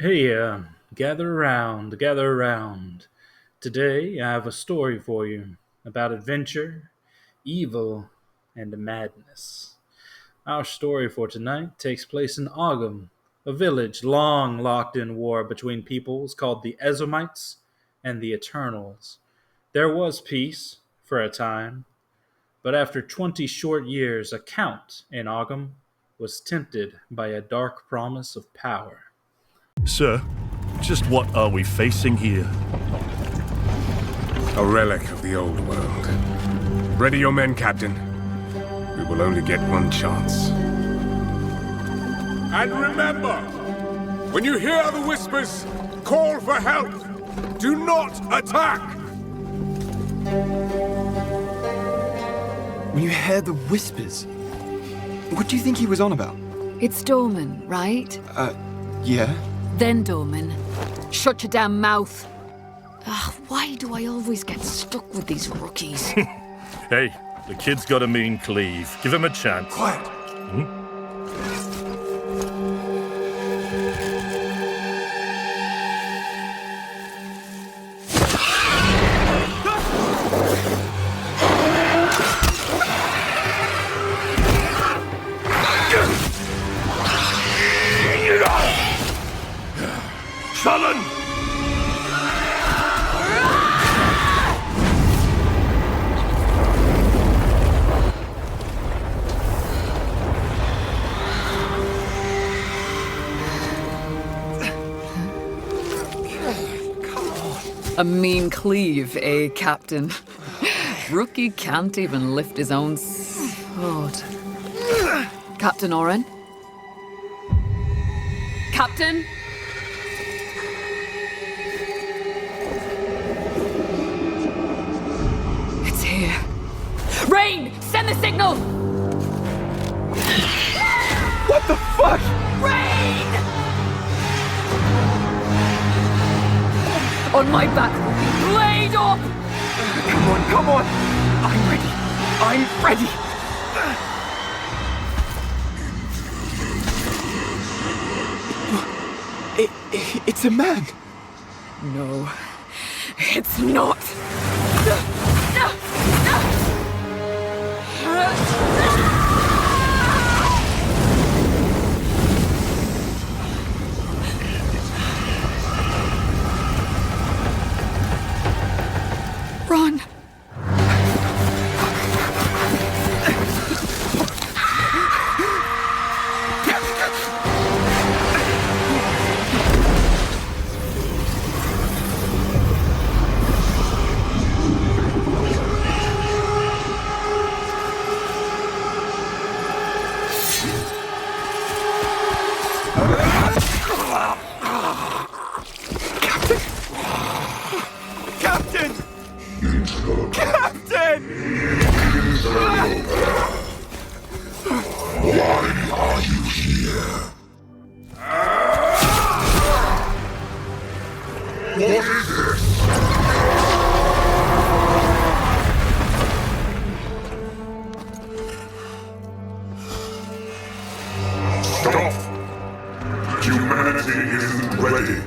Hey, gather around, gather around. Today I have a story for you about adventure, evil, and madness. Our story for tonight takes place in Ogham, a village long locked in war between peoples called the Ezomites and the Eternals. There was peace, for a time, but after 20 short years, a count in Ogham was tempted by a dark promise of power. Sir, just what are we facing here? A relic of the old world. Ready your men, Captain. We will only get one chance. And remember, when you hear the whispers, call for help. Do not attack! When you hear the whispers, what do you think he was on about? It's Dorman, right? Yeah? Then Dorman. Shut your damn mouth. Ugh, why do I always get stuck with these rookies? Hey, the kid's got a mean cleave. Give him a chance. Quiet! Sullen! A mean cleave, eh, Captain? Rookie can't even lift his own sword. Captain Oren? Captain? It's here. Rain! Send the signal! What the fuck? Rain! On my back, blade up! Come on! I'm ready! It's a man! No, it's not. Run! Captain! Captain! Why are you here? What is this? Stop! Humanity isn't ready.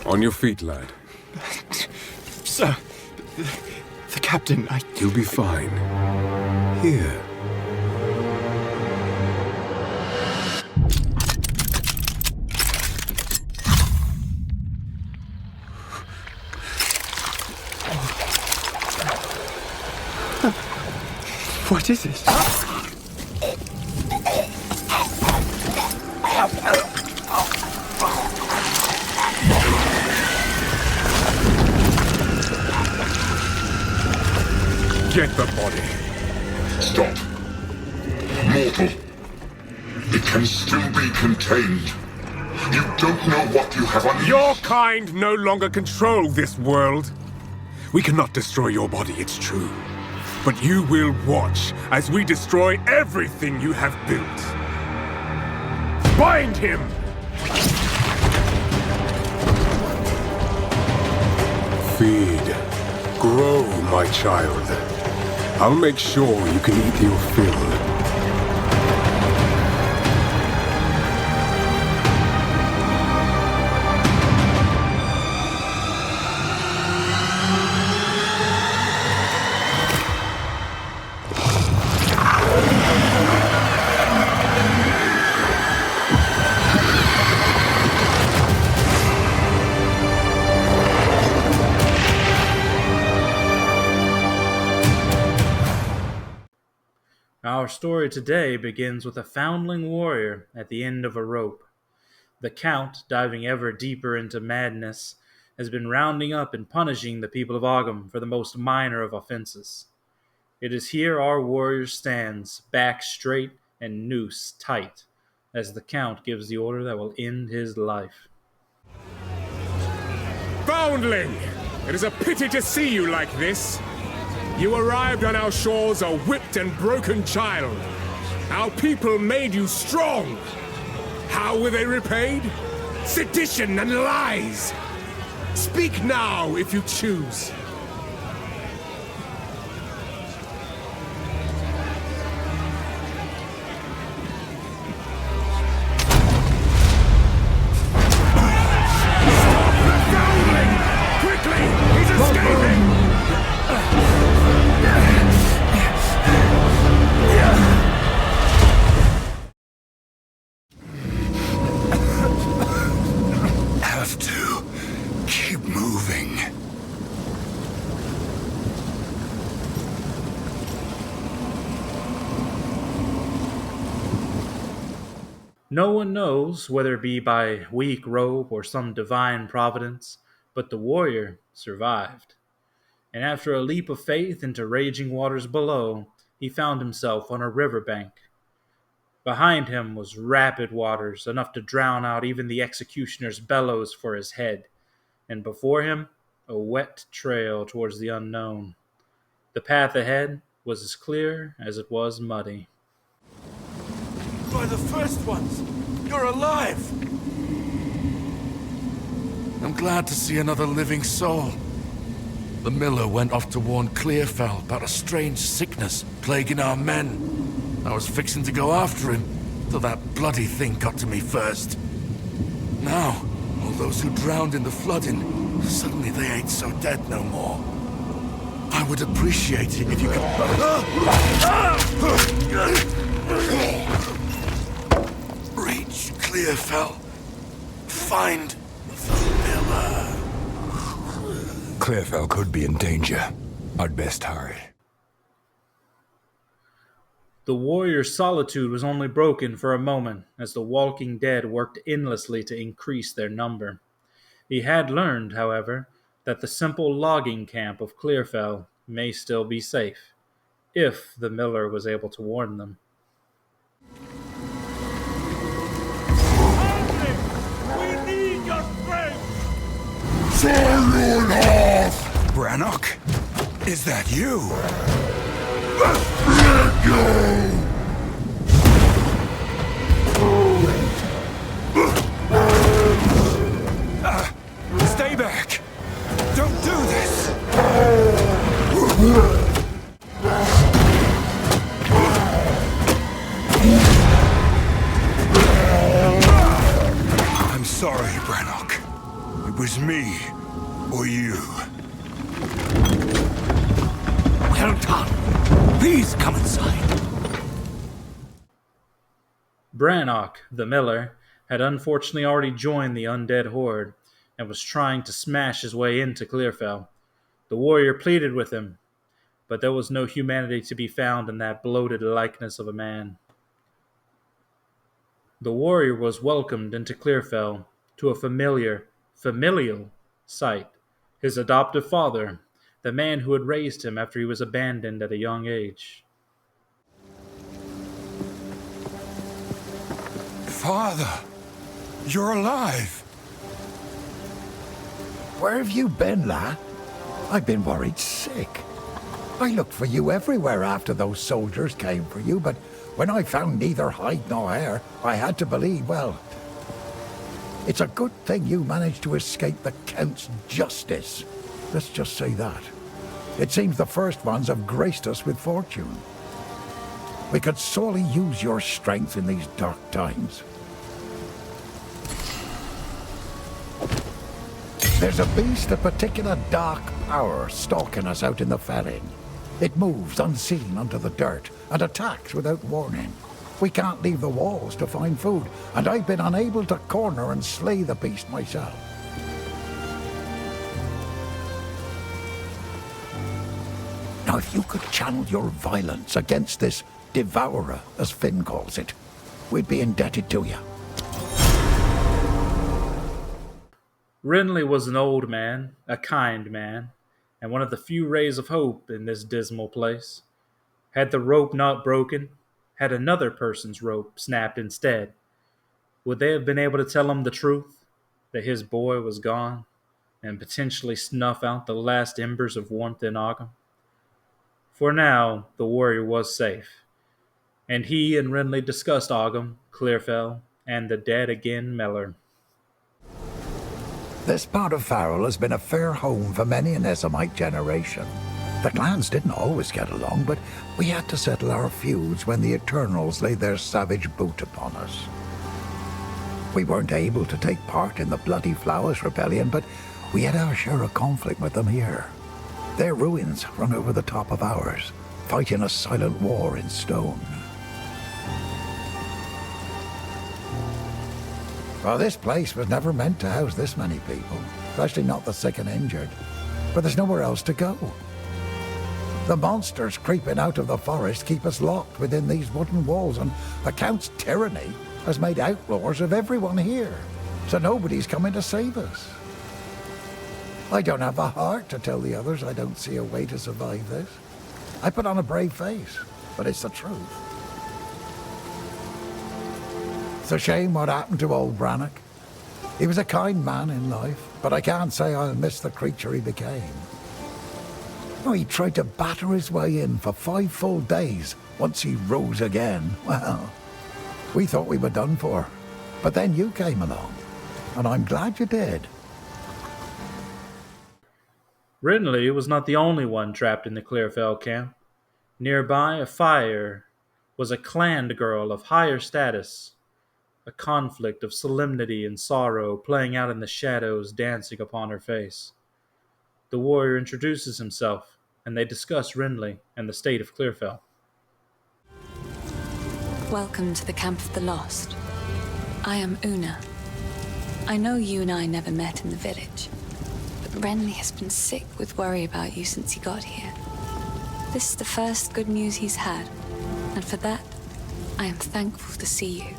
On your feet, lad. Sir, the captain, You'll be fine. Here. What is it? Get the body. Stop. Mortal. It can still be contained. You don't know what you have unleashed. Your kind no longer control this world. We cannot destroy your body, it's true. But you will watch as we destroy everything you have built. Bind him! Feed. Grow, my child. I'll make sure you can eat your fill. Our story today begins with a foundling warrior at the end of a rope. The Count, diving ever deeper into madness, has been rounding up and punishing the people of Ogham for the most minor of offenses. It is here our warrior stands, back straight and noose tight, as the Count gives the order that will end his life. Foundling! It is a pity to see you like this. You arrived on our shores a whipped and broken child. Our people made you strong. How were they repaid? Sedition and lies! Speak now if you choose. No one knows, whether it be by weak rope or some divine providence, but the warrior survived. And after a leap of faith into raging waters below, he found himself on a river bank. Behind him was rapid waters, enough to drown out even the executioner's bellows for his head, and before him, a wet trail towards the unknown. The path ahead was as clear as it was muddy. By the first ones! You're alive! I'm glad to see another living soul. The miller went off to warn Clearfell about a strange sickness plaguing our men. I was fixing to go after him, till that bloody thing got to me first. Now, all those who drowned in the flooding, suddenly they ain't so dead no more. I would appreciate it if you could... Reach Clearfell. Find the miller. Clearfell could be in danger. I'd best hurry. The warrior's solitude was only broken for a moment as the walking dead worked endlessly to increase their number. He had learned, however, that the simple logging camp of Clearfell may still be safe, if the miller was able to warn them. Brannock, is that you? Let go! Stay back! Don't do this! I'm sorry, Brannock. It was me, or you. Well done. Please come inside. Brannock, the miller, had unfortunately already joined the undead horde and was trying to smash his way into Clearfell. The warrior pleaded with him, but there was no humanity to be found in that bloated likeness of a man. The warrior was welcomed into Clearfell to a familial sight. His adoptive father, the man who had raised him after he was abandoned at a young age. Father, you're alive. Where have you been, lad? I've been worried sick. I looked for you everywhere after those soldiers came for you, but when I found neither hide nor hair, I had to believe, well, it's a good thing you managed to escape the Count's justice. Let's just say that. It seems the first ones have graced us with fortune. We could sorely use your strength in these dark times. There's a beast of particular dark power stalking us out in the felling. It moves unseen under the dirt and attacks without warning. We can't leave the walls to find food, and I've been unable to corner and slay the beast myself. Now, if you could channel your violence against this Devourer, as Finn calls it. We'd be indebted to you. Renly was an old man, a kind man, and one of the few rays of hope in this dismal place. Had the rope not broken, had another person's rope snapped instead, would they have been able to tell him the truth, that his boy was gone, and potentially snuff out the last embers of warmth in Ogham? For now, the warrior was safe, and he and Renly discussed Ogham, Clearfell, and the dead again Mellor. This part of Farrell has been a fair home for many an Essamite generation. The clans didn't always get along, but we had to settle our feuds when the Eternals laid their savage boot upon us. We weren't able to take part in the Bloody Flowers Rebellion, but we had our share of conflict with them here. Their ruins run over the top of ours, fighting a silent war in stone. Well, this place was never meant to house this many people, especially not the sick and injured. But there's nowhere else to go. The monsters creeping out of the forest keep us locked within these wooden walls, and the Count's tyranny has made outlaws of everyone here, so nobody's coming to save us. I don't have the heart to tell the others I don't see a way to survive this. I put on a brave face, but it's the truth. It's a shame what happened to old Brannock. He was a kind man in life, but I can't say I'll miss the creature he became. Oh, he tried to batter his way in for 5 full days once he rose again. Well, we thought we were done for, but then you came along, and I'm glad you did. Renly was not the only one trapped in the Clearfell camp. Nearby, a fire was a clanned girl of higher status, a conflict of solemnity and sorrow playing out in the shadows dancing upon her face. The warrior introduces himself, and they discuss Renly and the state of Clearfell. Welcome to the Camp of the Lost. I am Una. I know you and I never met in the village, but Renly has been sick with worry about you since he got here. This is the first good news he's had, and for that, I am thankful to see you.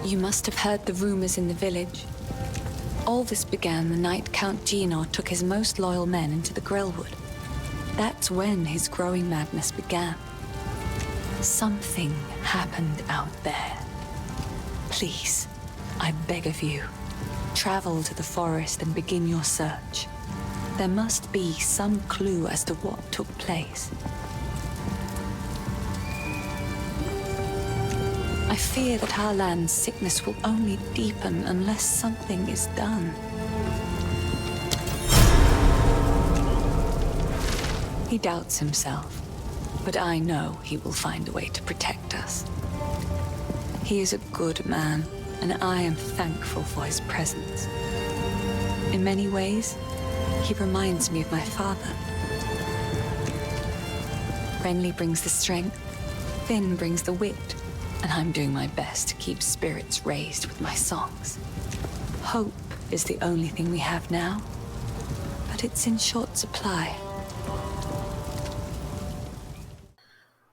You must have heard the rumors in the village. All this began the night Count Geonor took his most loyal men into the Grelwood. That's when his growing madness began. Something happened out there. Please, I beg of you, travel to the forest and begin your search. There must be some clue as to what took place. I fear that our land's sickness will only deepen unless something is done. He doubts himself, but I know he will find a way to protect us. He is a good man, and I am thankful for his presence. In many ways, he reminds me of my father. Renly brings the strength, Finn brings the wit, and I'm doing my best to keep spirits raised with my songs. Hope is the only thing we have now, but it's in short supply.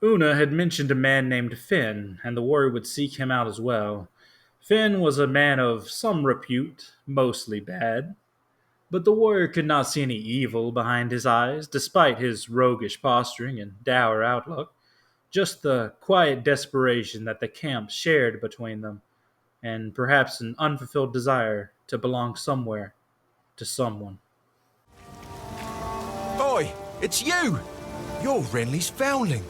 Una had mentioned a man named Finn, and the warrior would seek him out as well. Finn was a man of some repute, mostly bad, but the warrior could not see any evil behind his eyes, despite his roguish posturing and dour outlook. Just the quiet desperation that the camp shared between them, and perhaps an unfulfilled desire to belong somewhere, to someone. Oi, it's you! You're Renly's foundling,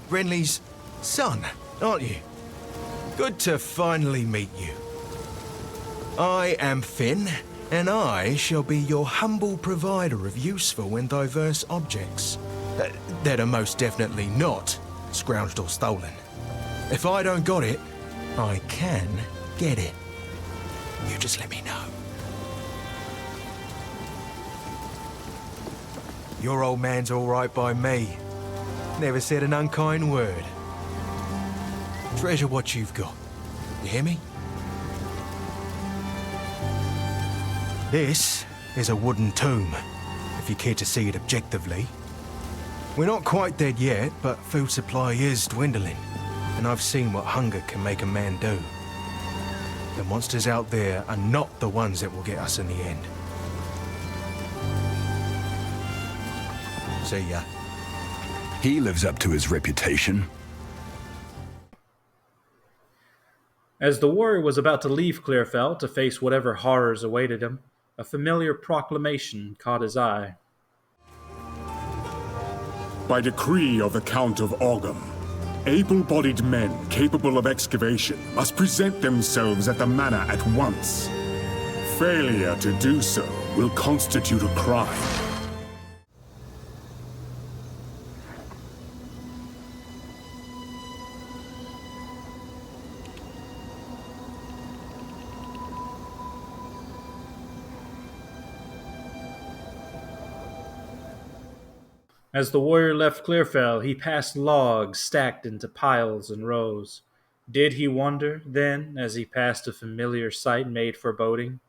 Renly's son, aren't you? Good to finally meet you. I am Finn, and I shall be your humble provider of useful and diverse objects that are most definitely not scrounged or stolen. If I don't got it, I can get it. You just let me know. Your old man's all right by me. Never said an unkind word. Treasure what you've got. You hear me? This is a wooden tomb, if you care to see it objectively. We're not quite dead yet, but food supply is dwindling. And I've seen what hunger can make a man do. The monsters out there are not the ones that will get us in the end. See ya. He lives up to his reputation. As the warrior was about to leave Clearfell to face whatever horrors awaited him, a familiar proclamation caught his eye. By decree of the Count of Ogham, able-bodied men capable of excavation must present themselves at the manor at once. Failure to do so will constitute a crime. As the warrior left Clearfell, he passed logs stacked into piles and rows. Did he wonder, then, as he passed a familiar sight made foreboding,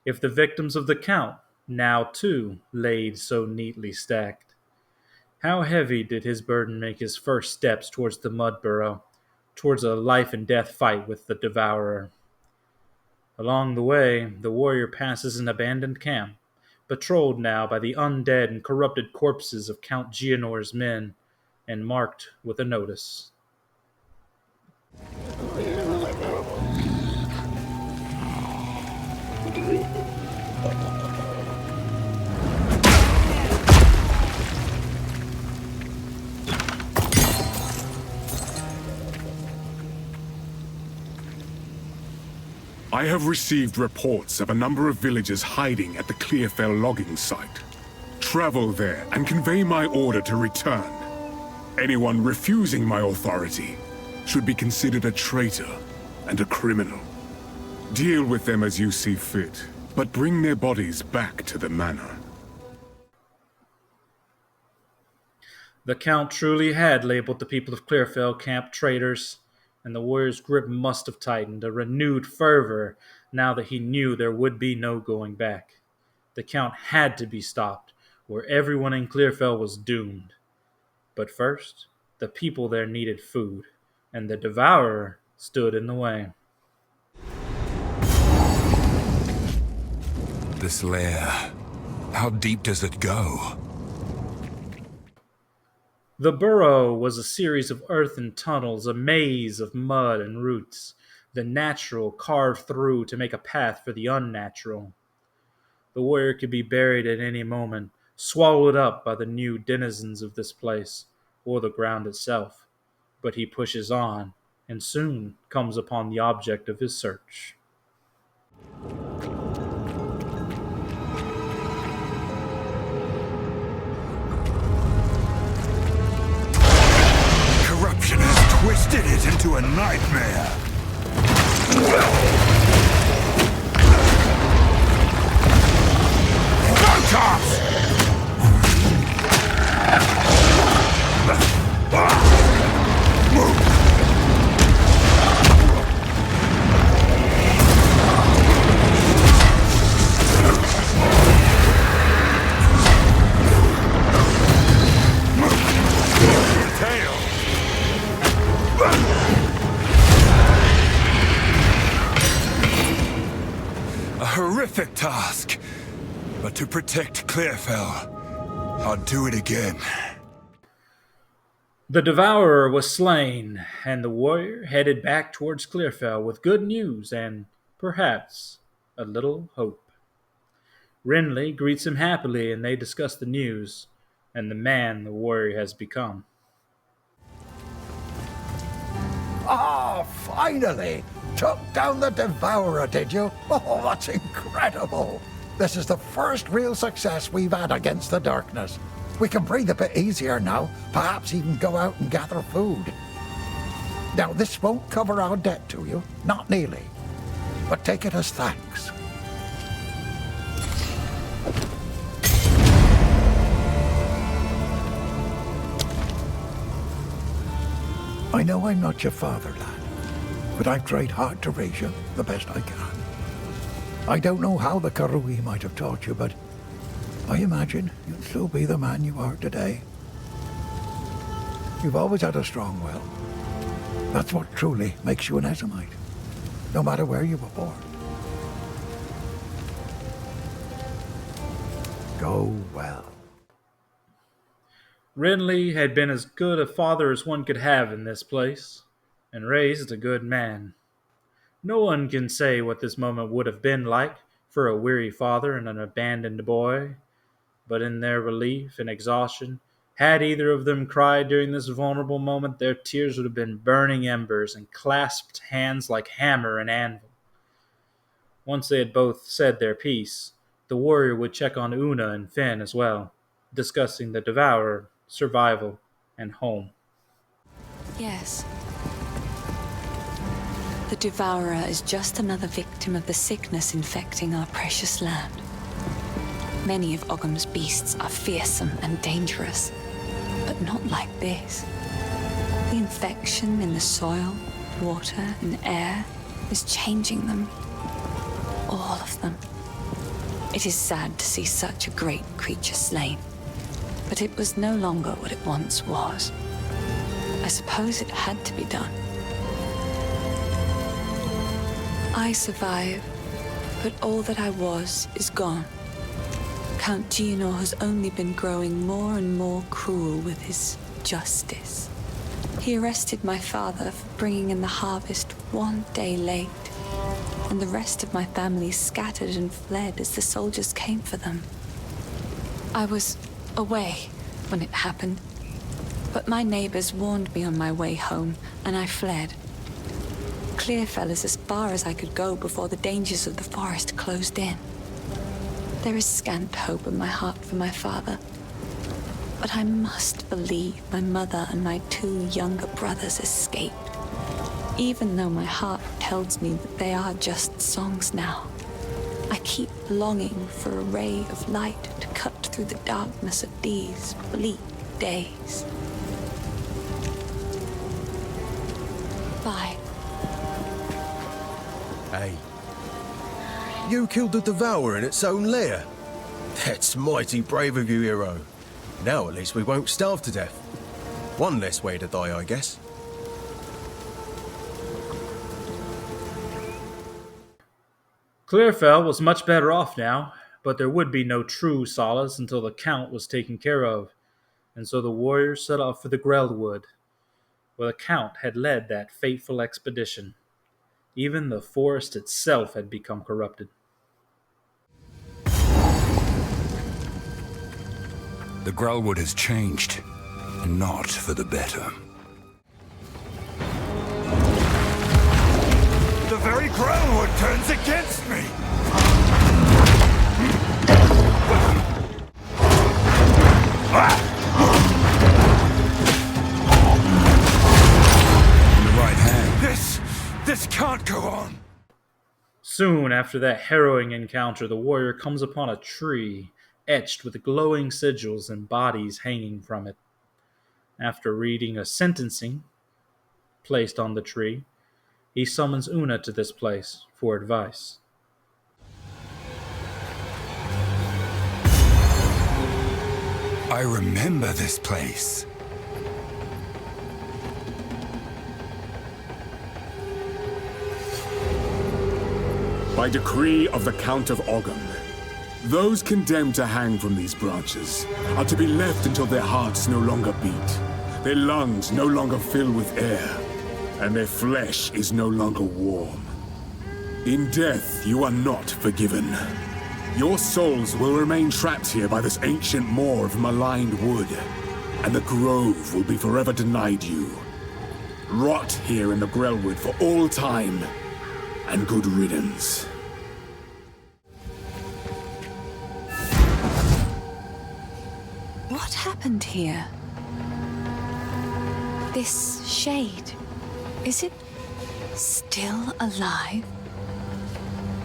if the victims of the Count now, too, laid so neatly stacked? How heavy did his burden make his first steps towards the mud burrow, towards a life-and-death fight with the Devourer? Along the way, the warrior passes an abandoned camp, patrolled now by the undead and corrupted corpses of Count Geonor's men, and marked with a notice. I have received reports of a number of villagers hiding at the Clearfell logging site. Travel there and convey my order to return. Anyone refusing my authority should be considered a traitor and a criminal. Deal with them as you see fit, but bring their bodies back to the manor. The Count truly had labeled the people of Clearfell camp traitors, and the warrior's grip must have tightened, a renewed fervor, now that he knew there would be no going back. The Count had to be stopped, or everyone in Clearfell was doomed. But first, the people there needed food, and the Devourer stood in the way. This lair, how deep does it go? The burrow was a series of earthen tunnels, a maze of mud and roots, the natural carved through to make a path for the unnatural. The warrior could be buried at any moment, swallowed up by the new denizens of this place, or the ground itself. But he pushes on, and soon comes upon the object of his search. Corruption has twisted it into a nightmare. A horrific task, but to protect Clearfell, I'll do it again. The Devourer was slain, and the warrior headed back towards Clearfell with good news and, perhaps, a little hope. Renly greets him happily, and they discuss the news and the man the warrior has become. Ah, finally! Took down the Devourer, did you? Oh, that's incredible! This is the first real success we've had against the darkness. We can breathe a bit easier now, perhaps even go out and gather food. Now, this won't cover our debt to you, not nearly, but take it as thanks. I know I'm not your father, lad, but I've tried hard to raise you the best I can. I don't know how the Karui might have taught you, but I imagine you'd still be the man you are today. You've always had a strong will. That's what truly makes you an Esamite, no matter where you were born. Go well. Renly had been as good a father as one could have in this place, and raised a good man. No one can say what this moment would have been like for a weary father and an abandoned boy, but in their relief and exhaustion, had either of them cried during this vulnerable moment, their tears would have been burning embers and clasped hands like hammer and anvil. Once they had both said their piece, the warrior would check on Una and Finn as well, discussing the Devourer, survival, and home. Yes. The Devourer is just another victim of the sickness infecting our precious land. Many of Ogham's beasts are fearsome and dangerous, but not like this. The infection in the soil, water, and air is changing them. All of them. It is sad to see such a great creature slain, but it was no longer what it once was. I suppose it had to be done. I survive, but all that I was is gone. Count Geonor has only been growing more and more cruel with his justice. He arrested my father for bringing in the harvest one day late, and the rest of my family scattered and fled as the soldiers came for them. I was away when it happened, but my neighbors warned me on my way home, and I fled. Clearfell is as far as I could go before the dangers of the forest closed in. There is scant hope in my heart for my father, but I must believe my mother and my 2 younger brothers escaped, even though my heart tells me that they are just songs now. I keep longing for a ray of light to cut through the darkness of these bleak days. Bye. Hey. You killed the Devourer in its own lair? That's mighty brave of you, hero. Now at least we won't starve to death. One less way to die, I guess. Clearfell was much better off now, but there would be no true solace until the Count was taken care of, and so the warriors set off for the Grelwood, where the Count had led that fateful expedition. Even the forest itself had become corrupted. The Grelwood has changed, and not for the better. The very Grelwood turns against me! In the right hand. This can't go on! Soon after that harrowing encounter, the warrior comes upon a tree etched with glowing sigils and bodies hanging from it. After reading a sentencing placed on the tree, he summons Una to this place for advice. I remember this place. By decree of the Count of Ogham, those condemned to hang from these branches are to be left until their hearts no longer beat, their lungs no longer fill with air, and their flesh is no longer warm. In death, you are not forgiven. Your souls will remain trapped here by this ancient moor of maligned wood, and the grove will be forever denied you. Rot here in the Grelwood for all time, and good riddance. What happened here? This shade, is it still alive?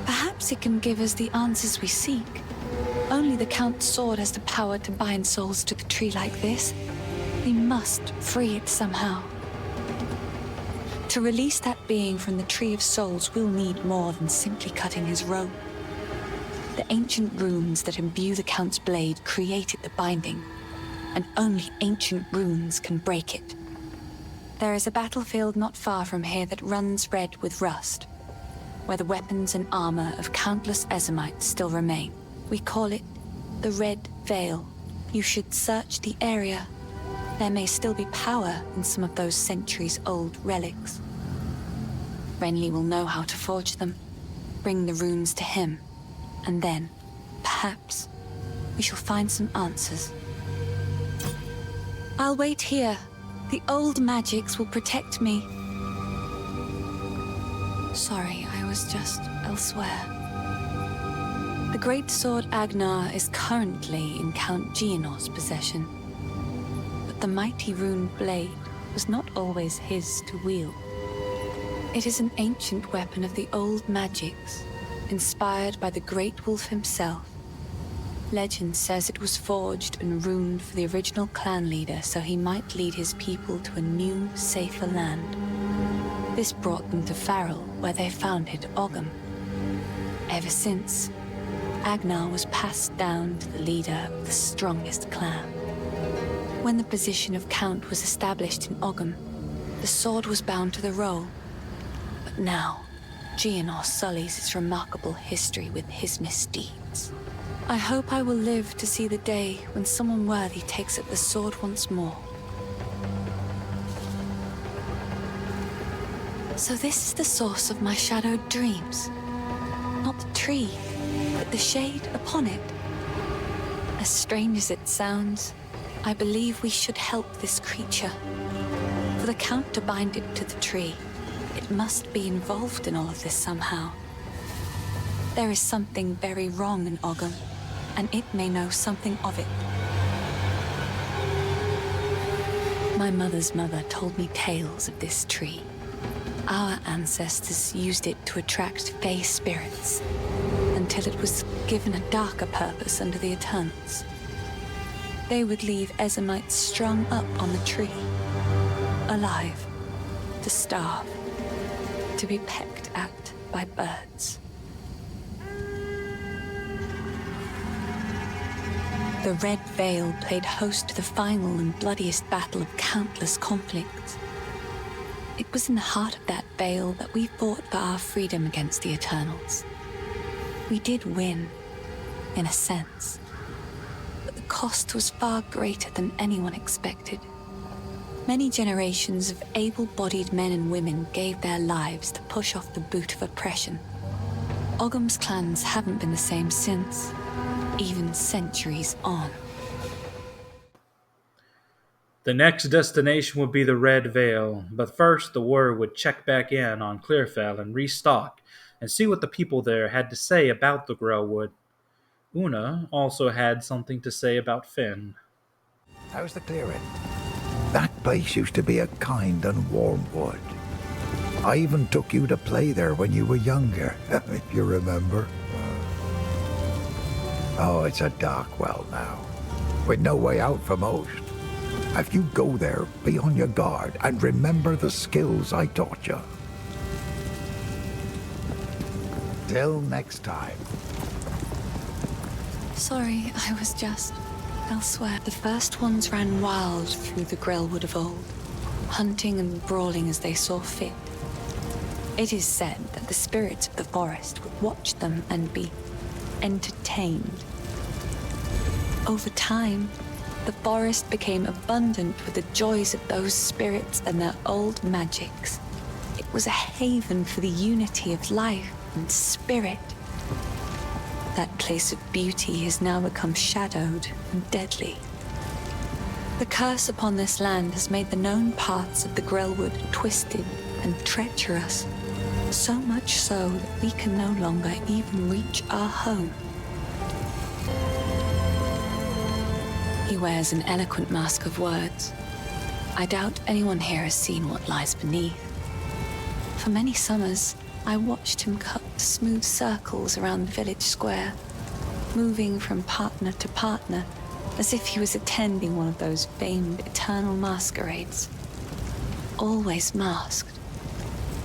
Perhaps it can give us the answers we seek. Only the Count's sword has the power to bind souls to the tree like this. We must free it somehow. To release that being from the Tree of Souls, we'll need more than simply cutting his rope. The ancient runes that imbue the Count's blade created the binding, and only ancient runes can break it. There is a battlefield not far from here that runs red with rust, where the weapons and armor of countless Ezamites still remain. We call it the Red Vale. You should search the area. There may still be power in some of those centuries-old relics. Renly will know how to forge them, bring the runes to him, and then, perhaps, we shall find some answers. I'll wait here. The old magics will protect me. Sorry, I was just elsewhere. The great sword Agnar is currently in Count Geonor's possession. But the mighty rune blade was not always his to wield. It is an ancient weapon of the old magics, inspired by the great wolf himself. Legend says it was forged and runed for the original clan leader so he might lead his people to a new, safer land. This brought them to Farrell, where they founded Ogham. Ever since, Agnar was passed down to the leader of the strongest clan. When the position of Count was established in Ogham, the sword was bound to the role. But now, Geonor sullies its remarkable history with his misdeeds. I hope I will live to see the day when someone worthy takes up the sword once more. So this is the source of my shadowed dreams. Not the tree, but the shade upon it. As strange as it sounds, I believe we should help this creature. For the Count to bind it to the tree, it must be involved in all of this somehow. There is something very wrong in Ogham, and it may know something of it. My mother's mother told me tales of this tree. Our ancestors used it to attract fey spirits, until it was given a darker purpose under the Eternals. They would leave Ezamites strung up on the tree, alive, to starve, to be pecked at by birds. The Red Vale played host to the final and bloodiest battle of countless conflicts. It was in the heart of that vale that we fought for our freedom against the Eternals. We did win, in a sense, but the cost was far greater than anyone expected. Many generations of able-bodied men and women gave their lives to push off the boot of oppression. Ogham's clans haven't been the same since, even centuries on. The next destination would be the Red Vale, but first the word would check back in on Clearfell and restock and see what the people there had to say about the Grelwood. Una also had something to say about Finn. How's the clearing? That place used to be a kind and warm wood. I even took you to play there when you were younger, if you remember. Oh, it's a dark well now, with no way out for most. If you go there, be on your guard and remember the skills I taught you. Till next time. Sorry, I was just elsewhere. The first ones ran wild through the Grelwood of old, hunting and brawling as they saw fit. It is said that the spirits of the forest would watch them and be entertained. Over time, the forest became abundant with the joys of those spirits and their old magics. It was a haven for the unity of life and spirit. That place of beauty has now become shadowed and deadly. The curse upon this land has made the known paths of the Grelwood twisted and treacherous, so much so that we can no longer even reach our home. He wears an eloquent mask of words. I doubt anyone here has seen what lies beneath. For many summers, I watched him cut smooth circles around the village square, moving from partner to partner, as if he was attending one of those famed eternal masquerades. Always masked,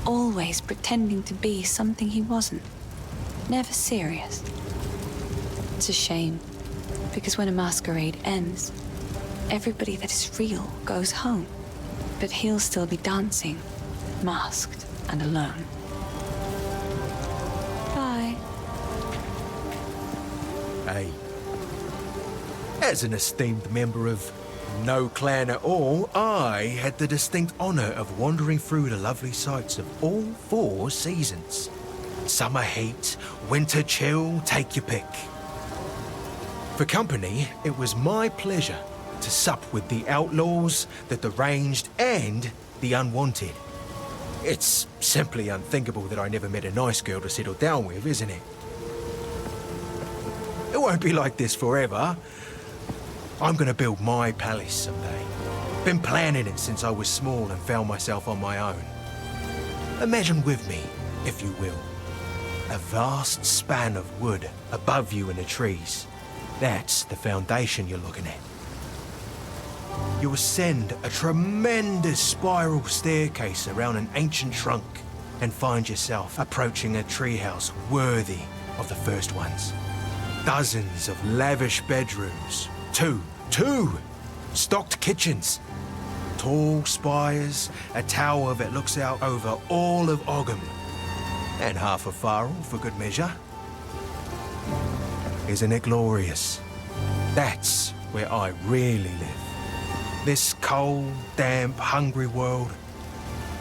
always pretending to be something he wasn't, never serious. It's a shame, because when a masquerade ends, everybody that is real goes home. But he'll still be dancing, masked and alone. Bye. Hey. As an esteemed member of no clan at all, I had the distinct honour of wandering through the lovely sights of all 4 seasons. Summer heat, winter chill, take your pick. For company, it was my pleasure to sup with the outlaws, the deranged, and the unwanted. It's simply unthinkable that I never met a nice girl to settle down with, isn't it? It won't be like this forever. I'm gonna build my palace someday. Been planning it since I was small and found myself on my own. Imagine with me, if you will, a vast span of wood above you in the trees. That's the foundation you're looking at. You ascend a tremendous spiral staircase around an ancient trunk and find yourself approaching a treehouse worthy of the first ones. Dozens of lavish bedrooms, two stocked kitchens, tall spires, a tower that looks out over all of Ogham, and half a farrel for good measure. Isn't it glorious? That's where I really live. This cold, damp, hungry world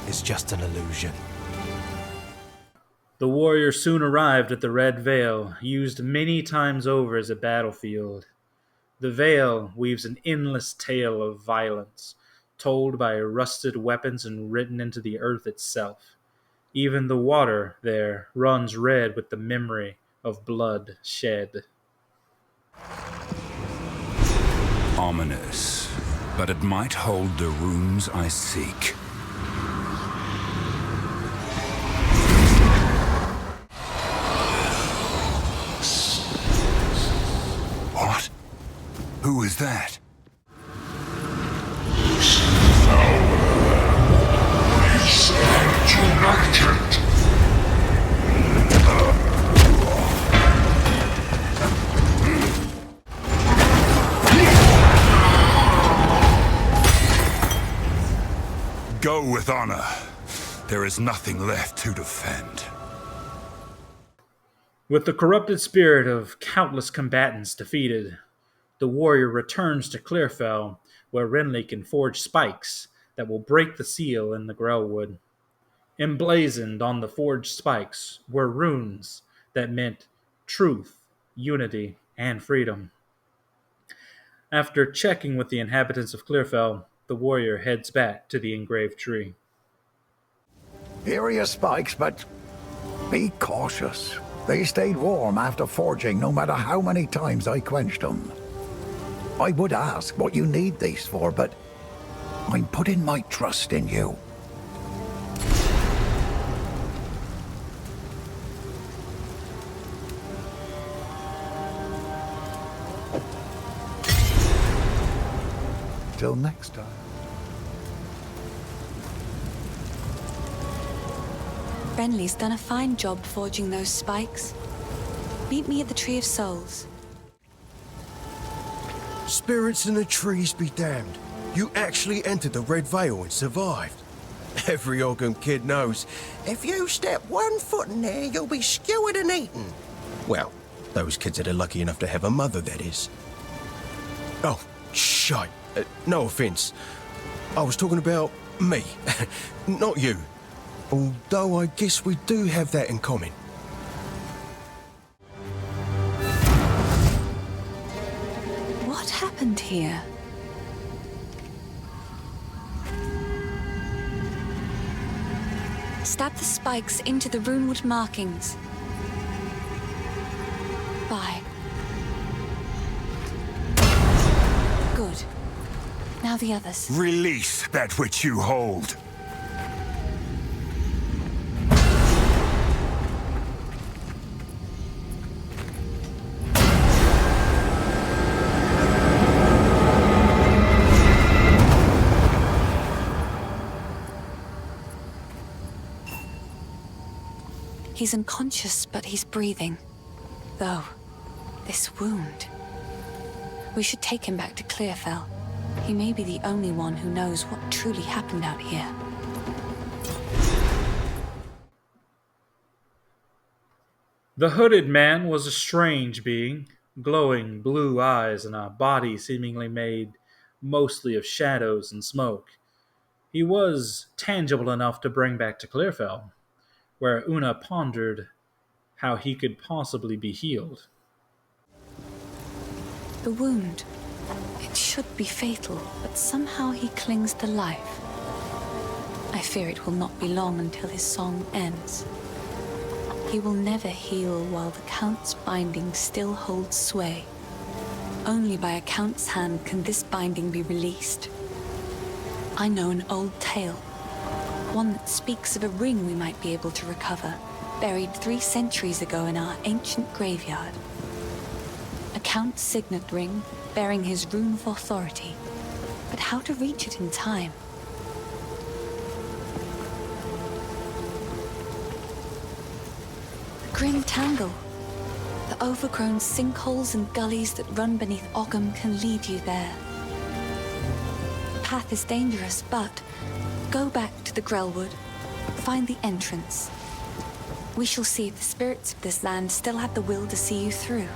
is just an illusion. The warrior soon arrived at the Red Vale, used many times over as a battlefield. The Vale weaves an endless tale of violence, told by rusted weapons and written into the earth itself. Even the water there runs red with the memory of blood shed. Ominous, but it might hold the runes I seek. What? Who is that? Go with honor. There is nothing left to defend. With the corrupted spirit of countless combatants defeated, the warrior returns to Clearfell, where Renly can forge spikes that will break the seal in the Grelwood. Emblazoned on the forged spikes were runes that meant truth, unity, and freedom. After checking with the inhabitants of Clearfell, the warrior heads back to the engraved tree. Here are your spikes, but be cautious. They stayed warm after forging, no matter how many times I quenched them. I would ask what you need these for, but I'm putting my trust in you. Till next time. Renly's done a fine job forging those spikes. Meet me at the Tree of Souls. Spirits in the trees be damned. You actually entered the Red Vale and survived. Every Ogham kid knows, if you step 1 foot in there, you'll be skewered and eaten. Well, those kids that are lucky enough to have a mother, that is. Oh, shite. No offense. I was talking about me, not you. Although I guess we do have that in common. What happened here? Stab the spikes into the runewood markings. Bye. Good. Now the others. Release that which you hold. He's unconscious, but he's breathing. Though, this wound... We should take him back to Clearfell. He may be the only one who knows what truly happened out here. The hooded man was a strange being, glowing blue eyes and a body seemingly made mostly of shadows and smoke. He was tangible enough to bring back to Clearfell, where Una pondered how he could possibly be healed. The wound. It should be fatal, but somehow he clings to life. I fear it will not be long until his song ends. He will never heal while the Count's binding still holds sway. Only by a Count's hand can this binding be released. I know an old tale, one that speaks of a ring we might be able to recover, buried 3 centuries ago in our ancient graveyard. A Count's signet ring, bearing his rune of authority. But how to reach it in time? The grim Tangle. The overgrown sinkholes and gullies that run beneath Ogham can lead you there. The path is dangerous, but go back to the Grelwood, find the entrance. We shall see if the spirits of this land still have the will to see you through.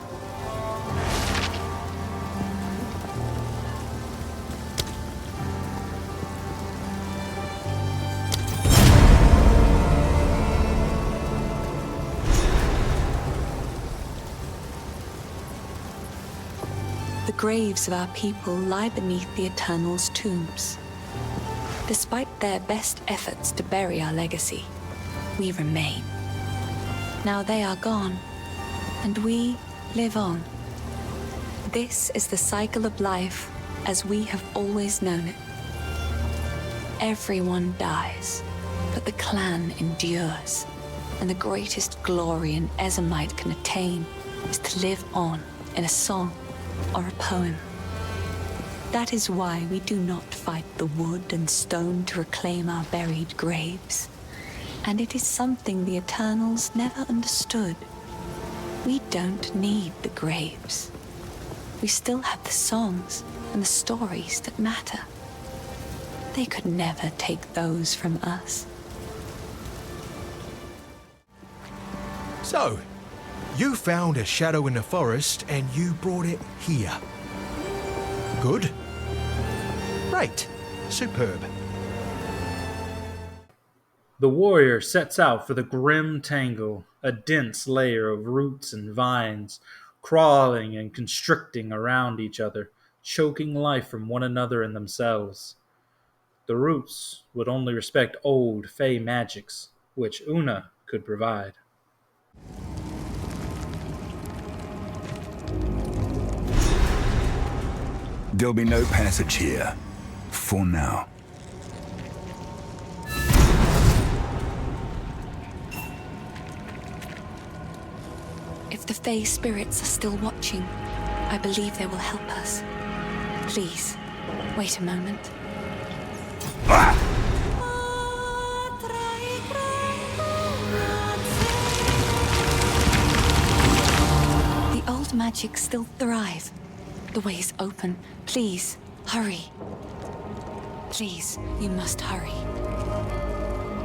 The graves of our people lie beneath the Eternal's tombs. Despite their best efforts to bury our legacy, we remain. Now they are gone, and we live on. This is the cycle of life as we have always known it. Everyone dies, but the clan endures, and the greatest glory an Ezemite can attain is to live on in a song or a poem. That is why we do not fight the wood and stone to reclaim our buried graves. And it is something the Eternals never understood. We don't need the graves. We still have the songs and the stories that matter. They could never take those from us. So, you found a shadow in the forest and you brought it here. Good. Great. Superb. The warrior sets out for the grim Tangle, a dense layer of roots and vines, crawling and constricting around each other, choking life from one another and themselves. The roots would only respect old fey magics, which Una could provide. There'll be no passage here, for now. If the Fey spirits are still watching, I believe they will help us. Please, wait a moment. The old magic still thrive. The way is open. Please, hurry. Please, you must hurry.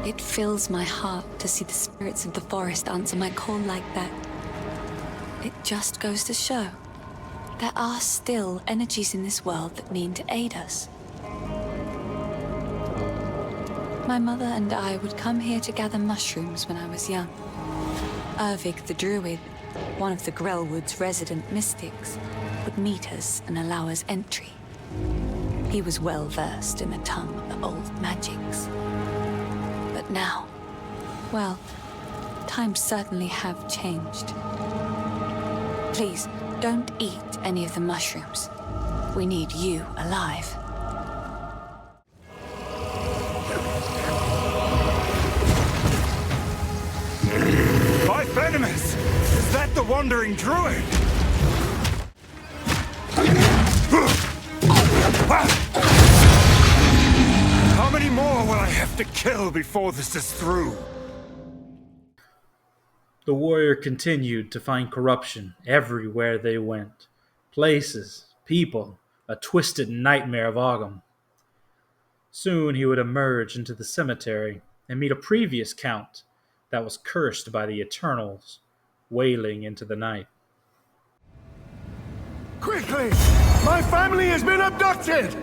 It fills my heart to see the spirits of the forest answer my call like that. It just goes to show there are still energies in this world that mean to aid us. My mother and I would come here to gather mushrooms when I was young. Ervig the Druid, one of the Grelwood's resident mystics, would meet us and allow us entry. He was well versed in the tongue of the old magics. But now, well, times certainly have changed. Please, don't eat any of the mushrooms. We need you alive. By Venomous! Is that the Wandering Druid? How many more will I have to kill before this is through? The warrior continued to find corruption everywhere they went. Places, people, a twisted nightmare of Ogham. Soon he would emerge into the cemetery and meet a previous count that was cursed by the Eternals, wailing into the night. Quickly! My family has been abducted!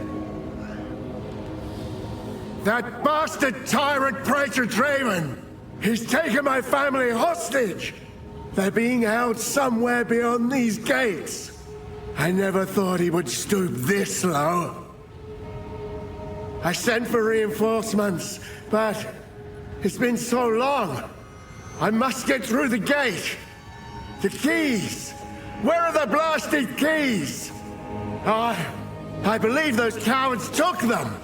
That bastard tyrant Praetor Draven! He's taken my family hostage! They're being held somewhere beyond these gates. I never thought he would stoop this low. I sent for reinforcements, but it's been so long. I must get through the gate. The keys! Where are the blasted keys? I believe those cowards took them.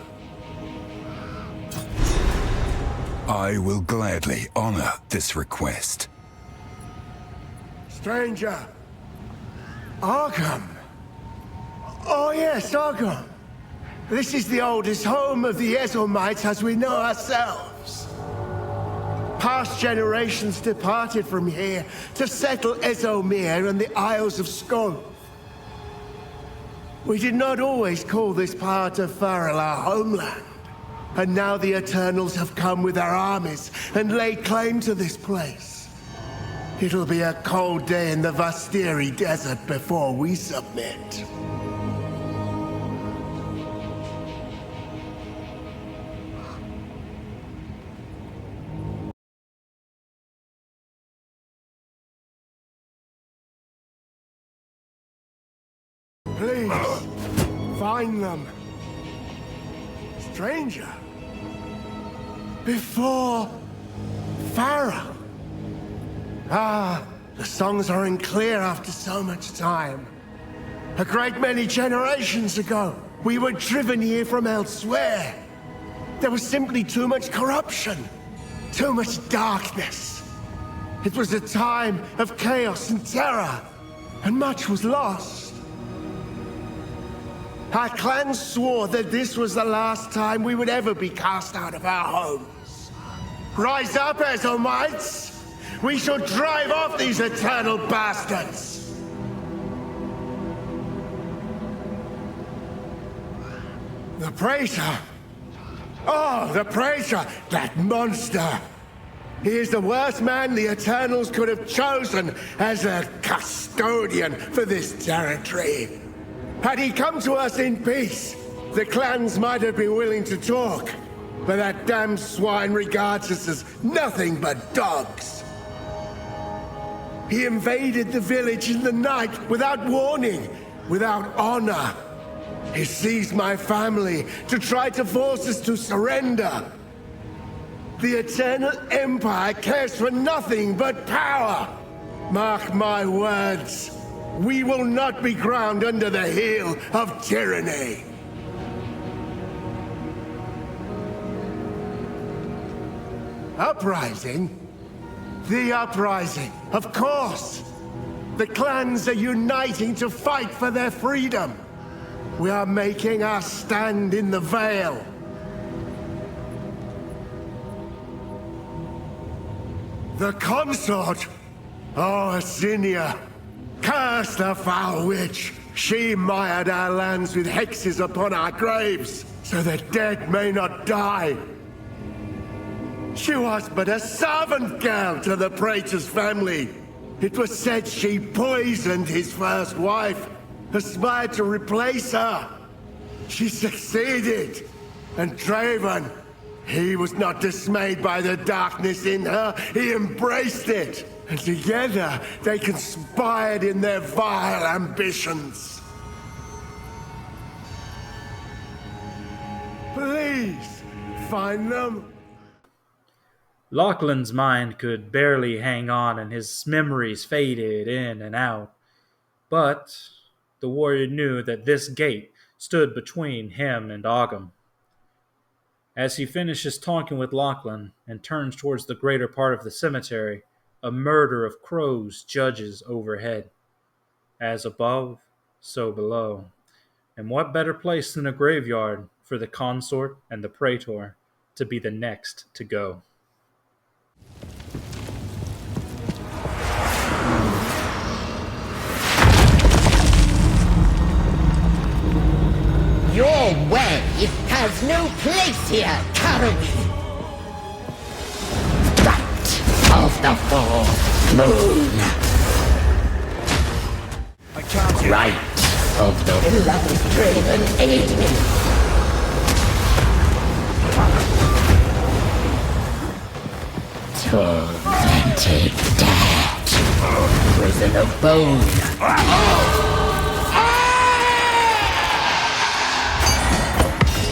I will gladly honor this request. Stranger. Ogham. Oh yes, Ogham. This is the oldest home of the Ezelmites as we know ourselves. Past generations departed from here to settle Ezomir and the Isles of Skon. We did not always call this part of Farrell our homeland. And now the Eternals have come with their armies and laid claim to this place. It'll be a cold day in the Vastiri Desert before we submit. Please, find them. Stranger. Before Farrell. The songs aren't clear after so much time. A great many generations ago, we were driven here from elsewhere. There was simply too much corruption, too much darkness. It was a time of chaos and terror, and much was lost. Our clan swore that this was the last time we would ever be cast out of our homes. Rise up, Ezelmites! We shall drive off these eternal bastards! The Praetor! Oh, the Praetor! That monster! He is the worst man the Eternals could have chosen as a custodian for this territory. Had he come to us in peace, the clans might have been willing to talk. But that damned swine regards us as nothing but dogs. He invaded the village in the night without warning, without honor. He seized my family to try to force us to surrender. The Eternal Empire cares for nothing but power. Mark my words. We will not be ground under the heel of tyranny. Uprising? The uprising, of course. The clans are uniting to fight for their freedom. We are making our stand in the Vale. The consort? Oh, Asinia. Curse the foul witch! She mired our lands with hexes upon our graves, so the dead may not die. She was but a servant girl to the Praetor's family. It was said she poisoned his first wife, aspired to replace her. She succeeded, and Draven, he was not dismayed by the darkness in her, he embraced it. And together, they conspired in their vile ambitions. Please, find them. Lachlan's mind could barely hang on and his memories faded in and out. But the warrior knew that this gate stood between him and Ogham. As he finishes talking with Lachlan and turns towards the greater part of the cemetery, a murder of crows judges overhead. As above, so below. And what better place than a graveyard for the consort and the praetor to be the next to go? has no place here, Carowie. Right of the full moon. I can't. Right of the beloved Draven, aid me. Tormented dead. Prison of bone.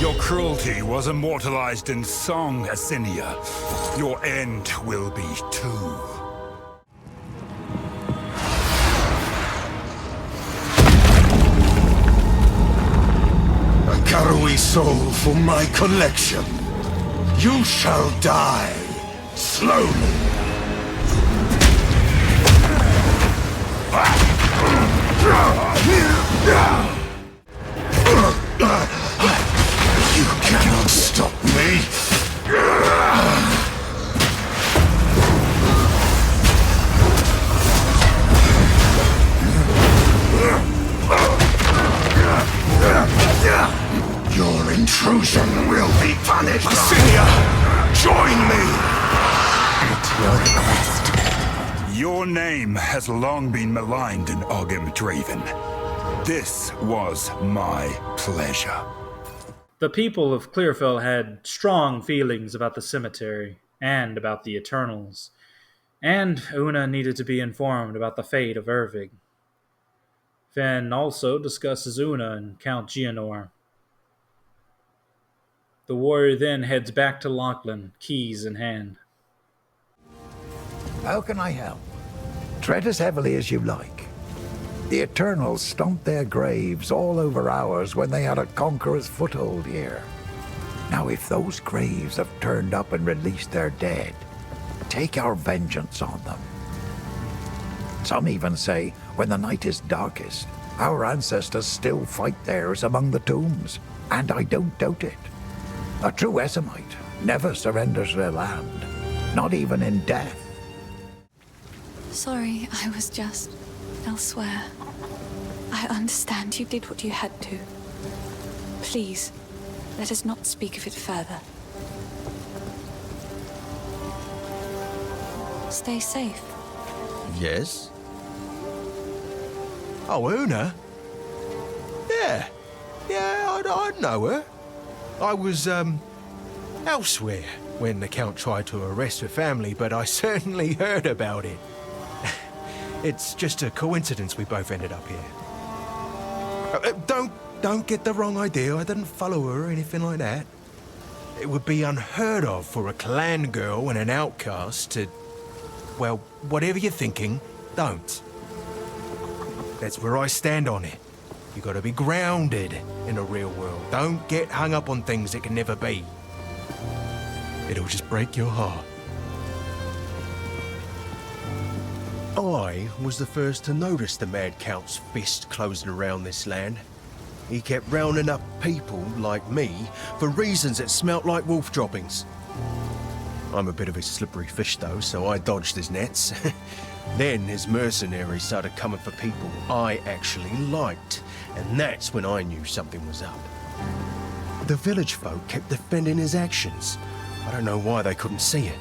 Your cruelty was immortalized in song, Asinia. Your end will be too. A Carowie soul for my collection. You shall die slowly. You cannot stop me! Your intrusion will be punished! Asinia! Join me! At your request. Your name has long been maligned in Ogham Draven. This was my pleasure. The people of Clearfell had strong feelings about the cemetery and about the Eternals, and Una needed to be informed about the fate of Ervig. Fen also discusses Una and Count Geonor. The warrior then heads back to Lachlan, keys in hand. How can I help? Tread as heavily as you like. The Eternals stomped their graves all over ours when they had a conqueror's foothold here. Now if those graves have turned up and released their dead, take our vengeance on them. Some even say, when the night is darkest, our ancestors still fight theirs among the tombs, and I don't doubt it. A true Essamite never surrenders their land, not even in death. Sorry, I was just elsewhere. I understand you did what you had to. Please, let us not speak of it further. Stay safe. Yes? Oh, Una? Yeah. Yeah, I know her. I was, elsewhere when the Count tried to arrest her family, but I certainly heard about it. It's just a coincidence we both ended up here. Don't get the wrong idea. I didn't follow her or anything like that. It would be unheard of for a clan girl and an outcast to... Well, whatever you're thinking, don't. That's where I stand on it. You gotta be grounded in the real world. Don't get hung up on things that can never be. It'll just break your heart. I was the first to notice the Mad Count's fist closing around this land. He kept rounding up people like me for reasons that smelt like wolf droppings. I'm a bit of a slippery fish though, so I dodged his nets. Then his mercenaries started coming for people I actually liked, and that's when I knew something was up. The village folk kept defending his actions. I don't know why they couldn't see it.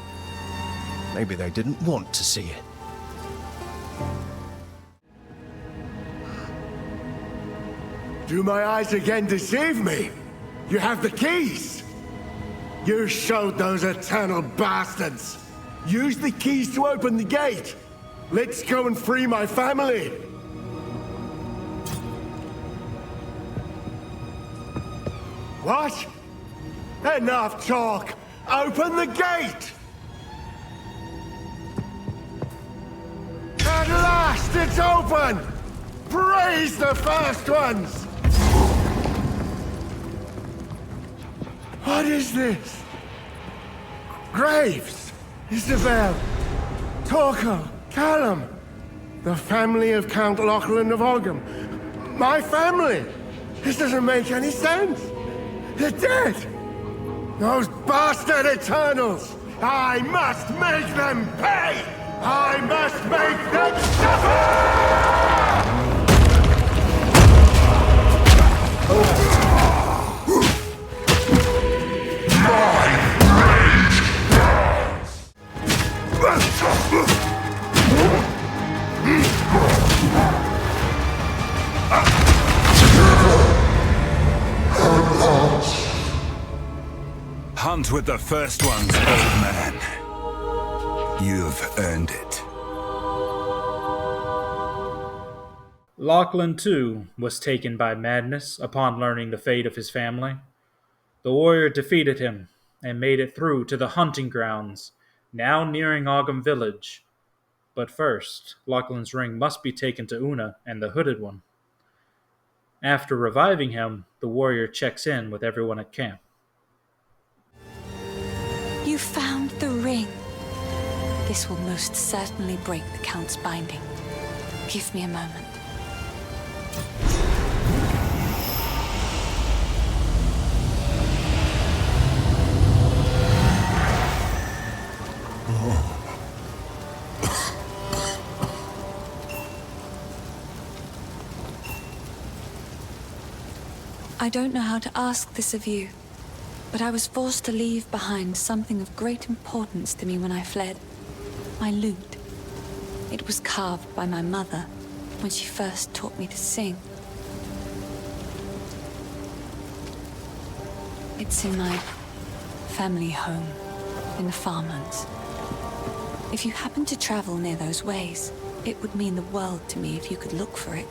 Maybe they didn't want to see it. Do my eyes again deceive me? You have the keys! You showed those eternal bastards! Use the keys to open the gate! Let's go and free my family! What? Enough talk! Open the gate! At last it's open! Praise the first ones! What is this? Graves! Isabel! Torquil! Callum! The family of Count Lachlan of Ogham! My family! This doesn't make any sense! They're dead! Those bastard Eternals! I must make them pay! I must make them suffer! with the first ones, old man. You've earned it. Lachlan, too, was taken by madness upon learning the fate of his family. The warrior defeated him and made it through to the hunting grounds, now nearing Ogham Village. But first, Lachlan's ring must be taken to Una and the Hooded One. After reviving him, the warrior checks in with everyone at camp. You found the ring. This will most certainly break the Count's binding. Give me a moment. I don't know how to ask this of you, but I was forced to leave behind something of great importance to me when I fled. My lute. It was carved by my mother when she first taught me to sing. It's in my family home in the farmlands. If you happen to travel near those ways, it would mean the world to me if you could look for it.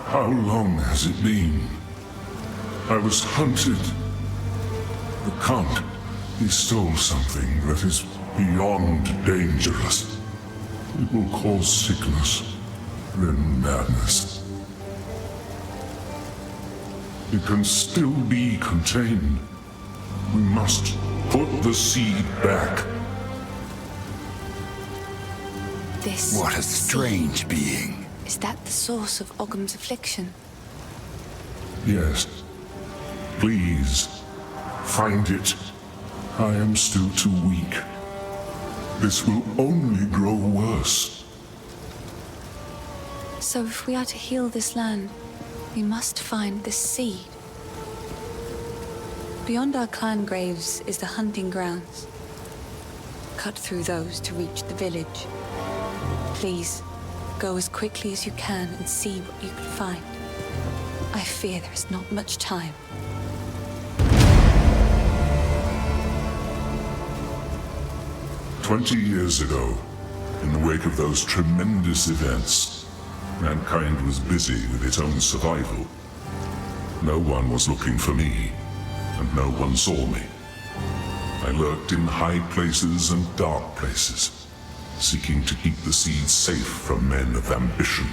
How long has it been? I was hunted. The Count, he stole something that is beyond dangerous. It will cause sickness, then madness. It can still be contained. We must put the seed back. This What a strange being. Is that the source of Ogham's affliction? Yes. Please, find it. I am still too weak. This will only grow worse. So if we are to heal this land, we must find this seed. Beyond our clan graves is the hunting grounds. Cut through those to reach the village. Please, go as quickly as you can and see what you can find. I fear there is not much time. "20 years ago, in the wake of those tremendous events, mankind was busy with its own survival. No one was looking for me, and no one saw me. I lurked in high places and dark places, seeking to keep the seeds safe from men of ambition.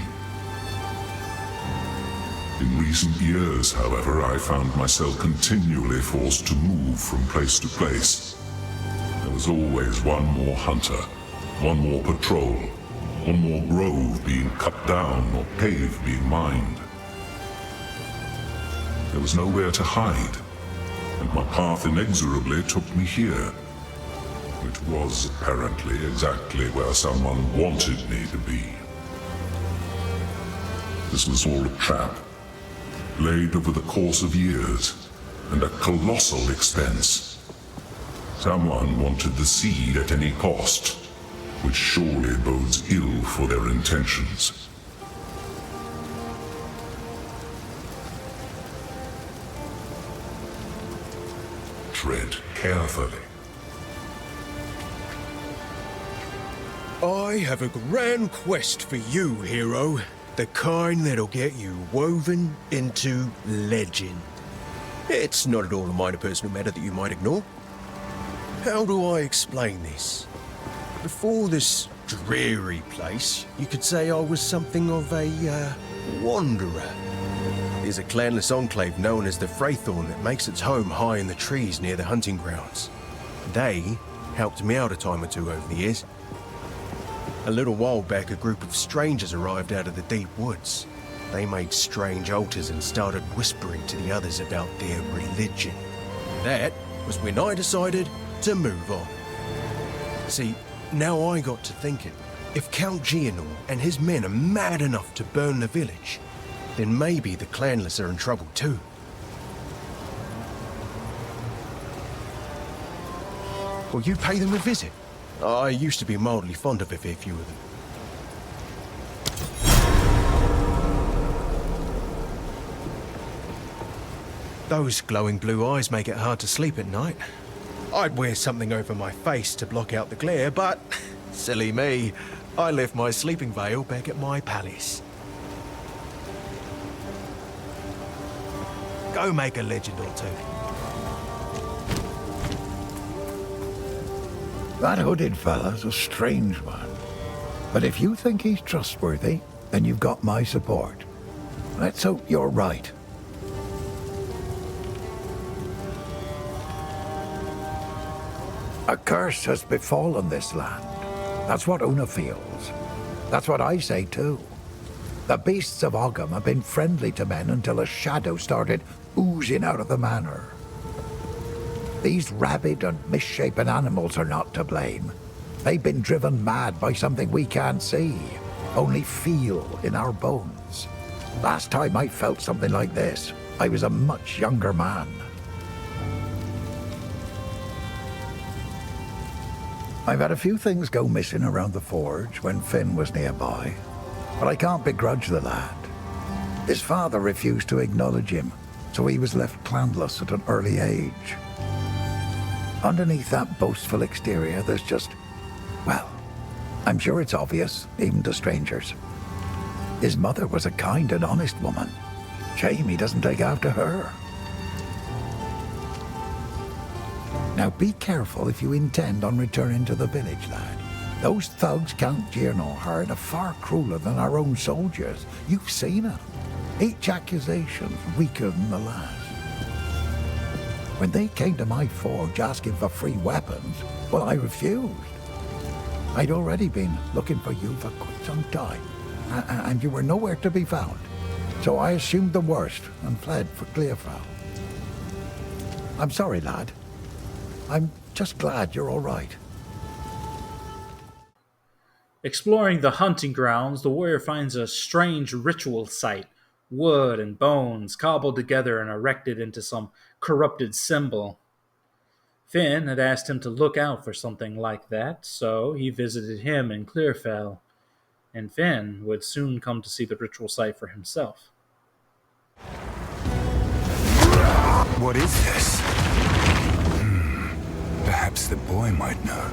In recent years, however, I found myself continually forced to move from place to place. There was always one more hunter, one more patrol, one more grove being cut down or cave being mined. There was nowhere to hide, and my path inexorably took me here, which was apparently exactly where someone wanted me to be. This was all a trap, laid over the course of years, and at colossal expense. Someone wanted the seed at any cost, which surely bodes ill for their intentions. Tread carefully. I have a grand quest for you, hero. The kind that'll get you woven into legend. It's not at all a minor personal matter that you might ignore. How do I explain this? Before this dreary place, you could say I was something of a, wanderer. There's a clanless enclave known as the Freythorn that makes its home high in the trees near the hunting grounds. They helped me out a time or two over the years. A little while back, a group of strangers arrived out of the deep woods. They made strange altars and started whispering to the others about their religion. That was when I decided to move on. See, now I got to thinking, if Count Geonor and his men are mad enough to burn the village, then maybe the clanless are in trouble too. Will you pay them a visit? I used to be mildly fond of a fair few of them. Those glowing blue eyes make it hard to sleep at night. I'd wear something over my face to block out the glare, but silly me, I left my sleeping veil back at my palace. Go make a legend or two. That hooded fella's a strange one. But if you think he's trustworthy, then you've got my support. Let's hope you're right. A curse has befallen this land. That's what Una feels. That's what I say too. The beasts of Ogham have been friendly to men until a shadow started oozing out of the manor. These rabid and misshapen animals are not to blame. They've been driven mad by something we can't see, only feel in our bones. Last time I felt something like this, I was a much younger man. I've had a few things go missing around the forge when Finn was nearby, but I can't begrudge the lad. His father refused to acknowledge him, so he was left clanless at an early age. Underneath that boastful exterior, there's just, well, I'm sure it's obvious, even to strangers. His mother was a kind and honest woman. Shame he doesn't take after her. Now be careful if you intend on returning to the village, lad. Those thugs Count Geonor hired are far crueler than our own soldiers. You've seen them. Each accusation's weaker than the last. When they came to my forge asking for free weapons, well, I refused. I'd already been looking for you for quite some time, and you were nowhere to be found. So I assumed the worst and fled for Clearfell. I'm sorry, lad. I'm just glad you're all right. Exploring the hunting grounds, the warrior finds a strange ritual site. Wood and bones cobbled together and erected into some corrupted symbol. Finn had asked him to look out for something like that, so he visited him in Clearfell, and Finn would soon come to see the ritual site for himself. What is this? Perhaps the boy might know.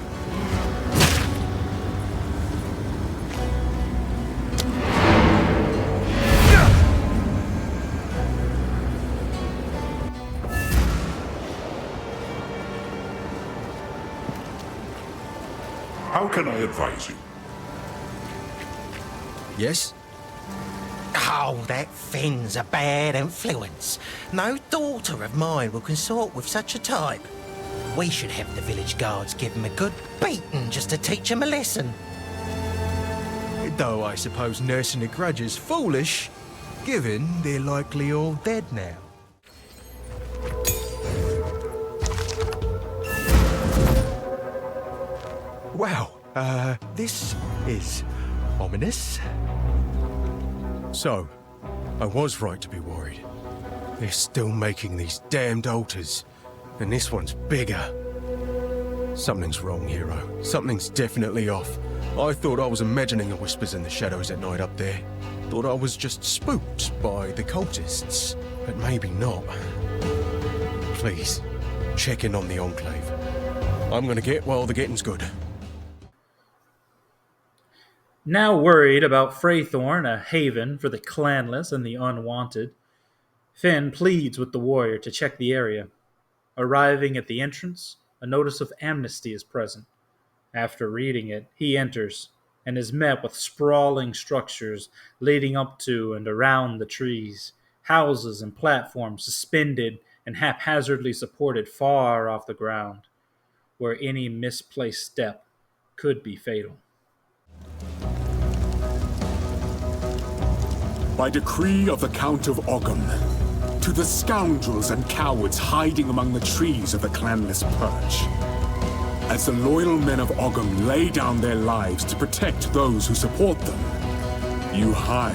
How can I advise you? Yes? Oh, that Finn's a bad influence. No daughter of mine will consort with such a type. We should have the village guards give him a good beating just to teach him a lesson. Though I suppose nursing a grudge is foolish, given they're likely all dead now. Wow, this is ominous. So, I was right to be worried. They're still making these damned altars, and this one's bigger. Something's wrong, hero. Something's definitely off. I thought I was imagining the whispers in the shadows at night up there. Thought I was just spooked by the cultists, but maybe not. Please, check in on the Enclave. I'm gonna get while the getting's good. Now worried about Freythorn, a haven for the clanless and the unwanted, Finn pleads with the warrior to check the area. Arriving at the entrance, a notice of amnesty is present. After reading it, he enters and is met with sprawling structures leading up to and around the trees, houses and platforms suspended and haphazardly supported far off the ground, where any misplaced step could be fatal. By decree of the Count of Ogham, to the scoundrels and cowards hiding among the trees of the clanless Perch. As the loyal men of Ogham lay down their lives to protect those who support them, you hide.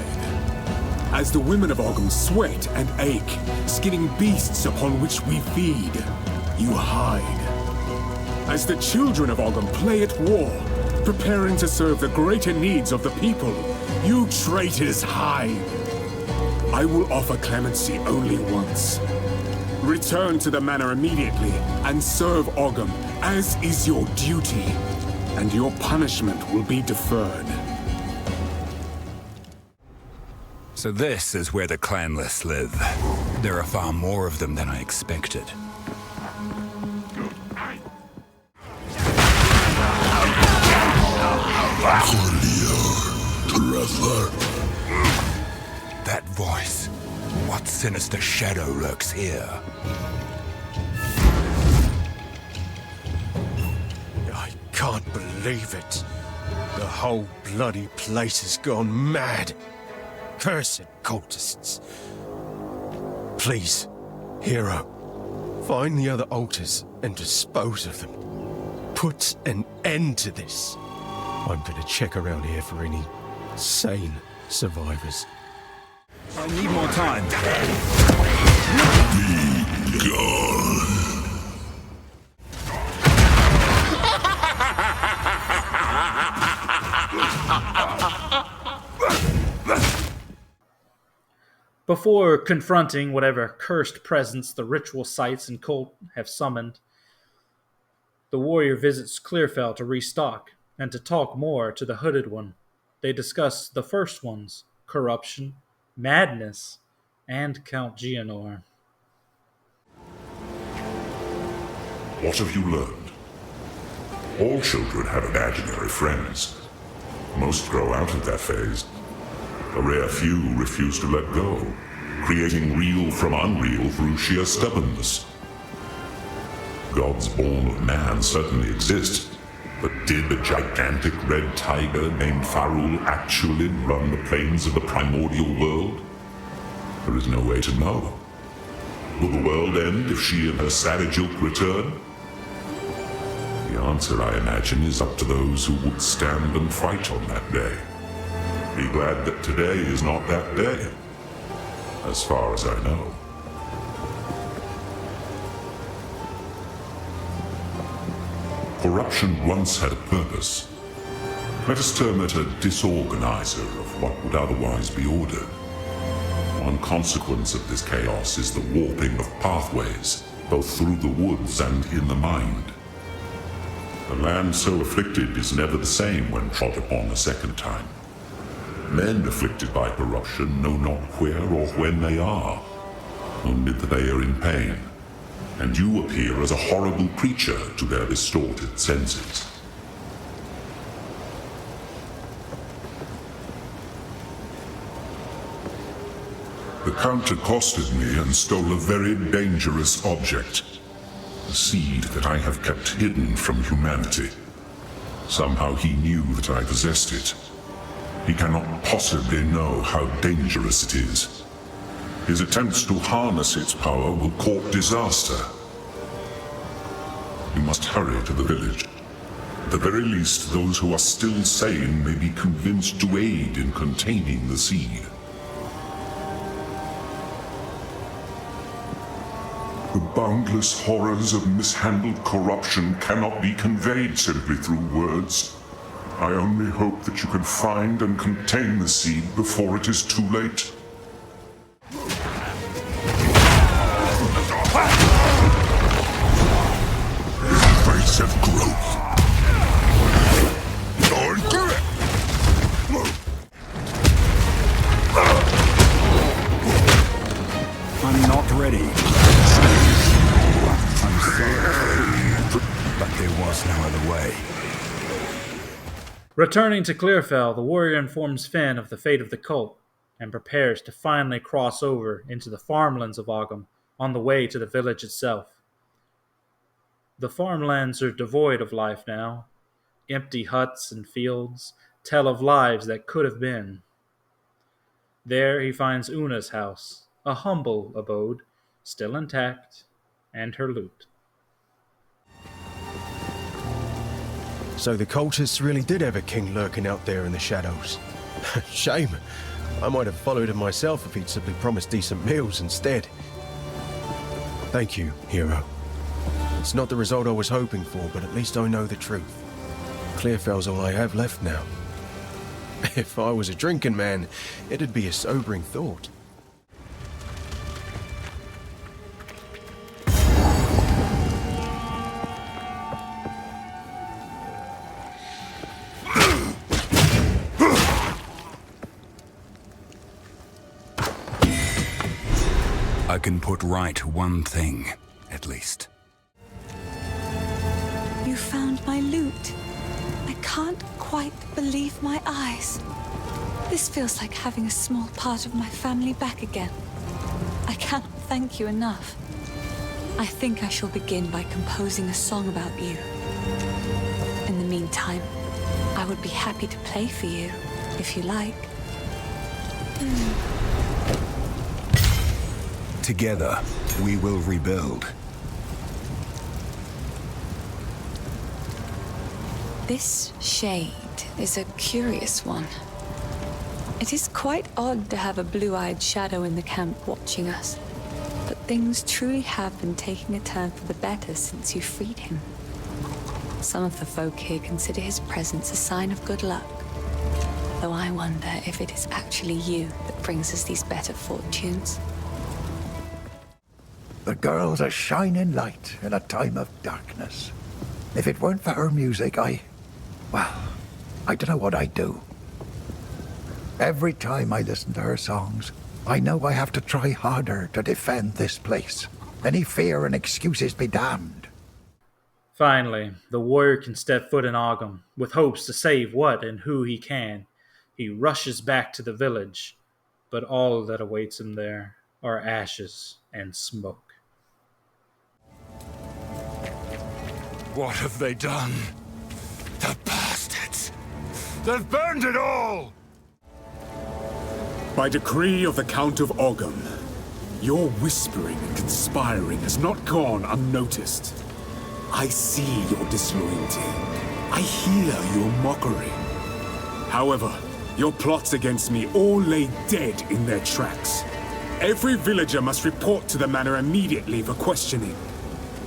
As the women of Ogham sweat and ache, skinning beasts upon which we feed, you hide. As the children of Ogham play at war, preparing to serve the greater needs of the people, you traitors hide. I will offer clemency only once. Return to the manor immediately and serve Ogham, as is your duty, and your punishment will be deferred. So this is where the clanless live. There are far more of them than I expected. That voice. What sinister shadow lurks here? I can't believe it. The whole bloody place has gone mad. Cursed cultists. Please, hero, find the other altars and dispose of them. Put an end to this. I'm gonna check around here for any sane survivors. I need more time. Be gone. Before confronting whatever cursed presence the ritual sites and cult have summoned, the warrior visits Clearfell to restock and to talk more to the hooded one. They discuss the first ones: corruption, madness, and Count Geonor. What have you learned? All children have imaginary friends. Most grow out of that phase. A rare few refuse to let go, creating real from unreal through sheer stubbornness. Gods born of man certainly exist, but did a gigantic red tiger named Farul actually run the plains of the primordial world? There is no way to know. Will the world end if she and her savage ilk return? The answer, I imagine, is up to those who would stand and fight on that day. Be glad that today is not that day, as far as I know. Corruption once had a purpose. Let us term it a disorganizer of what would otherwise be order. One consequence of this chaos is the warping of pathways, both through the woods and in the mind. The land so afflicted is never the same when trod upon a second time. Men afflicted by corruption know not where or when they are, only that they are in pain, and you appear as a horrible creature to their distorted senses. The Count accosted me and stole a very dangerous object, a seed that I have kept hidden from humanity. Somehow he knew that I possessed it. He cannot possibly know how dangerous it is. His attempts to harness its power will court disaster. We must hurry to the village. At the very least, those who are still sane may be convinced to aid in containing the seed. The boundless horrors of mishandled corruption cannot be conveyed simply through words. I only hope that you can find and contain the seed before it is too late. Invasive growth. I'm not ready. I'm sorry, but there was no other way. Returning to Clearfell, the warrior informs Finn of the fate of the cult and prepares to finally cross over into the farmlands of Ogham on the way to the village itself. The farmlands are devoid of life now. Empty huts and fields tell of lives that could have been. There he finds Una's house, a humble abode, still intact, and her loot. So the cultists really did have a king lurking out there in the shadows. Shame. I might have followed him myself if he'd simply promised decent meals instead. Thank you, hero. It's not the result I was hoping for, but at least I know the truth. Clearfell's all I have left now. If I was a drinking man, it'd be a sobering thought. can put right one thing, at least. You found my loot. I can't quite believe my eyes. This feels like having a small part of my family back again. I cannot thank you enough. I think I shall begin by composing a song about you. In the meantime, I would be happy to play for you, if you like. Together, we will rebuild. This shade is a curious one. It is quite odd to have a blue-eyed shadow in the camp watching us. But things truly have been taking a turn for the better since you freed him. Some of the folk here consider his presence a sign of good luck. Though I wonder if it is actually you that brings us these better fortunes. The girl's a shining light in a time of darkness. If it weren't for her music, I don't know what I'd do. Every time I listen to her songs, I know I have to try harder to defend this place. Any fear and excuses be damned. Finally, the warrior can step foot in Ogham, with hopes to save what and who he can. He rushes back to the village, but all that awaits him there are ashes and smoke. What have they done? The bastards! They've burned it all! By decree of the Count of Ogham, your whispering and conspiring has not gone unnoticed. I see your disloyalty. I hear your mockery. However, your plots against me all lay dead in their tracks. Every villager must report to the manor immediately for questioning.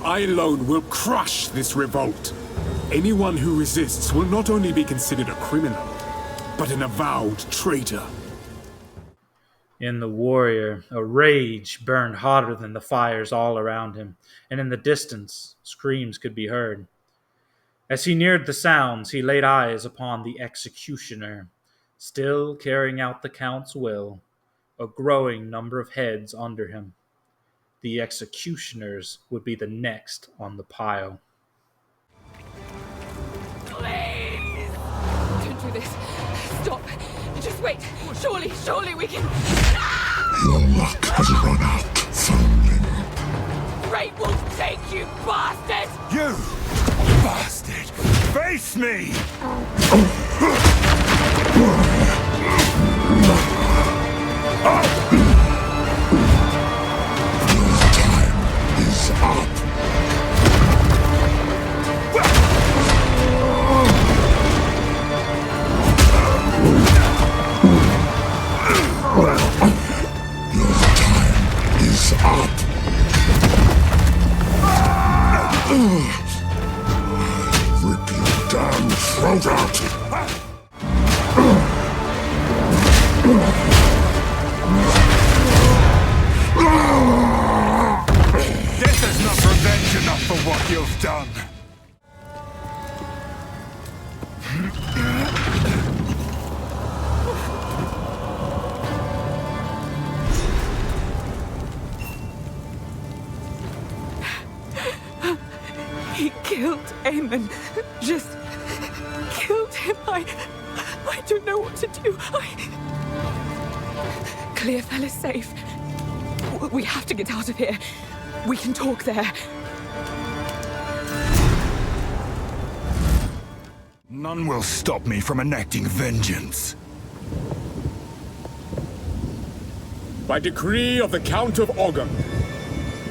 I alone will crush this revolt. Anyone who resists will not only be considered a criminal, but an avowed traitor. In the warrior, a rage burned hotter than the fires all around him, and in the distance, screams could be heard. As he neared the sounds, he laid eyes upon the executioner, still carrying out the Count's will, a growing number of heads under him. The executioners would be the next on the pile. Please! Don't do this. Stop. Just wait. Surely we can... Your luck has run out, Farmling. Great Wolf take you, bastard! You bastard! Face me! Your time is up. Rip your damn throat out! This is not revenge enough for what you've done! He killed Aemon. Just killed him. I don't know what to do. Clearfell is safe. We have to get out of here. We can talk there. None will stop me from enacting vengeance. By decree of the Count of Ogham,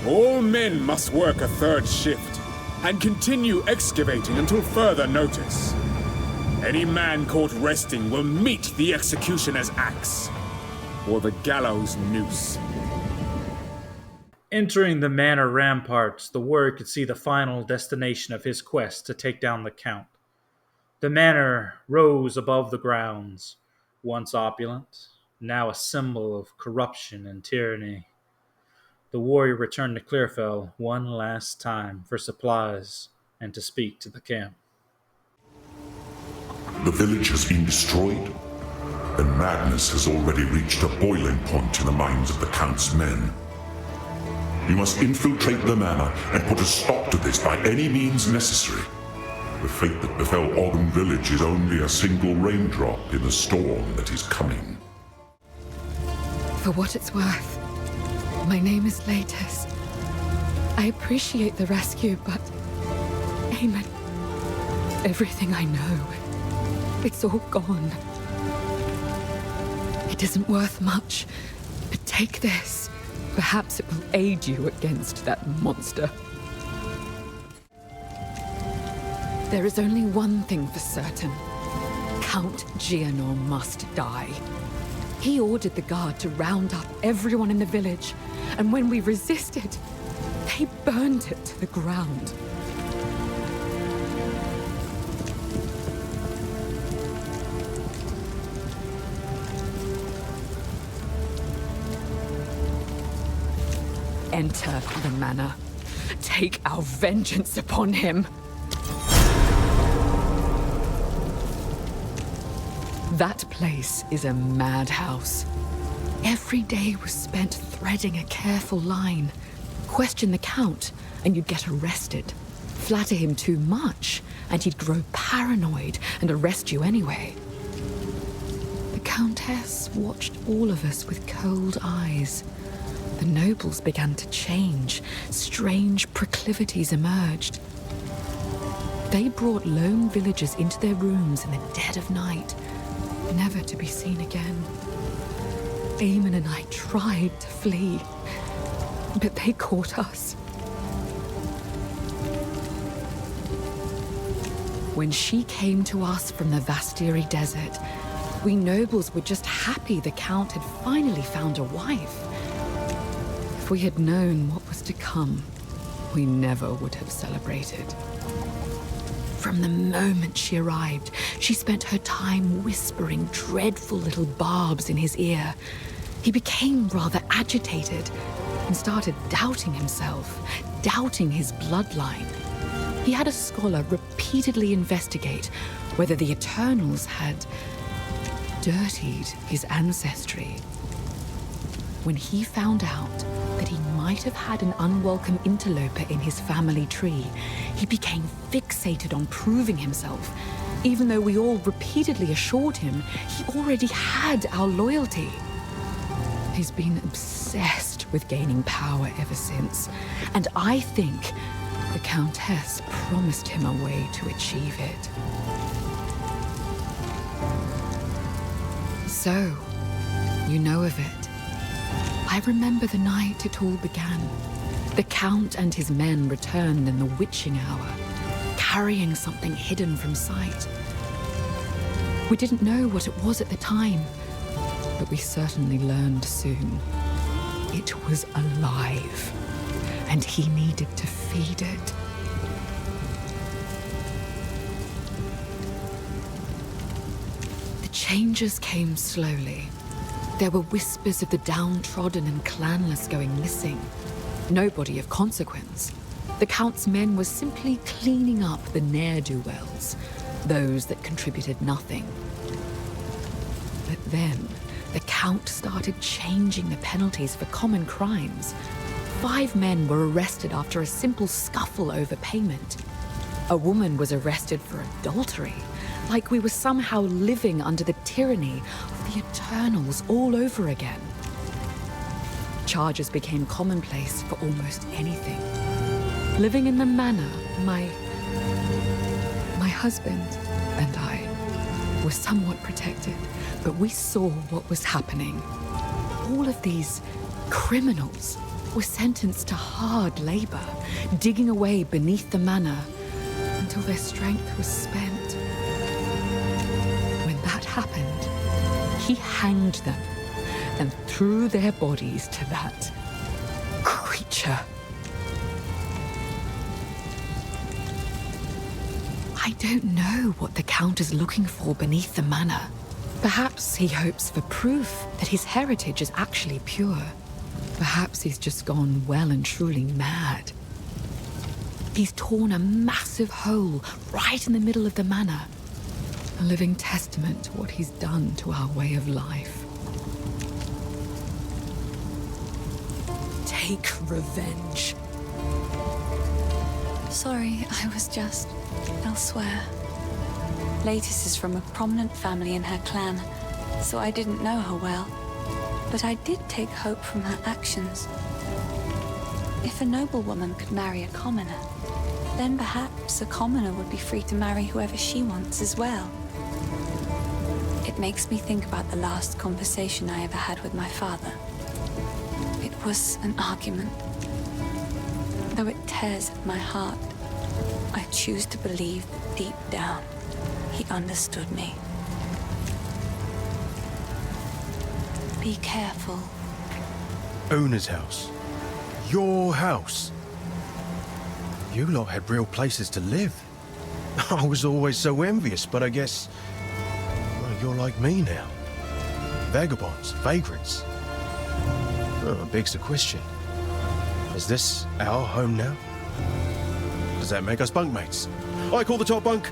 all men must work a third shift and continue excavating until further notice. Any man caught resting will meet the executioner's axe or the gallows noose. Entering the Manor Ramparts, the warrior could see the final destination of his quest to take down the Count. The manor rose above the grounds, once opulent, now a symbol of corruption and tyranny. The warrior returned to Clearfell one last time for supplies and to speak to the camp. The village has been destroyed, and madness has already reached a boiling point in the minds of the Count's men. You must infiltrate the manor and put a stop to this by any means necessary. The fate that befell Ogham Village is only a single raindrop in the storm that is coming. For what it's worth, my name is Latus. I appreciate the rescue, but... Eamon, everything I know, it's all gone. It isn't worth much, but take this. Perhaps it will aid you against that monster. There is only one thing for certain. Count Geonor must die. He ordered the guard to round up everyone in the village, and when we resisted, they burned it to the ground. Enter the manor. Take our vengeance upon him. That place is a madhouse. Every day was spent threading a careful line. Question the Count, and you'd get arrested. Flatter him too much, and he'd grow paranoid and arrest you anyway. The Countess watched all of us with cold eyes. The nobles began to change. Strange proclivities emerged. They brought lone villagers into their rooms in the dead of night, never to be seen again. Eamon and I tried to flee, but they caught us. When she came to us from the Vastiri desert, we nobles were just happy the Count had finally found a wife. If we had known what was to come, we never would have celebrated. From the moment she arrived, she spent her time whispering dreadful little barbs in his ear. He became rather agitated and started doubting himself, doubting his bloodline. He had a scholar repeatedly investigate whether the Eternals had dirtied his ancestry. When he found out that he might have had an unwelcome interloper in his family tree, he became fixated on proving himself, even though we all repeatedly assured him he already had our loyalty. He's been obsessed with gaining power ever since, and I think the Countess promised him a way to achieve it. So, you know of it. I remember the night it all began. The Count and his men returned in the witching hour, carrying something hidden from sight. We didn't know what it was at the time, but we certainly learned soon. It was alive, and he needed to feed it. The changes came slowly. There were whispers of the downtrodden and clanless going missing. Nobody of consequence. The Count's men were simply cleaning up the ne'er-do-wells, those that contributed nothing. But then, the Count started changing the penalties for common crimes. 5 men were arrested after a simple scuffle over payment. A woman was arrested for adultery, like we were somehow living under the tyranny of the Eternals all over again. Charges became commonplace for almost anything. Living in the manor, my husband and I were somewhat protected, but we saw what was happening. All of these criminals were sentenced to hard labor, digging away beneath the manor until their strength was spent. When that happened, he hanged them and threw their bodies to that creature. I don't know what the Count is looking for beneath the manor. Perhaps he hopes for proof that his heritage is actually pure. Perhaps he's just gone well and truly mad. He's torn a massive hole right in the middle of the manor, a living testament to what he's done to our way of life. take revenge. Sorry, I was just elsewhere. Latis is from a prominent family in her clan, so I didn't know her well. But I did take hope from her actions. If a noblewoman could marry a commoner, then perhaps a commoner would be free to marry whoever she wants as well. It makes me think about the last conversation I ever had with my father. It was an argument. Though it tears at my heart, I choose to believe that deep down, he understood me. Be careful. Una's house. Your house. You lot had real places to live. I was always so envious, but I guess... well, you're like me now. Vagabonds, vagrants. Oh, begs the question. Is this our home now? Does that make us bunkmates? I call the top bunk.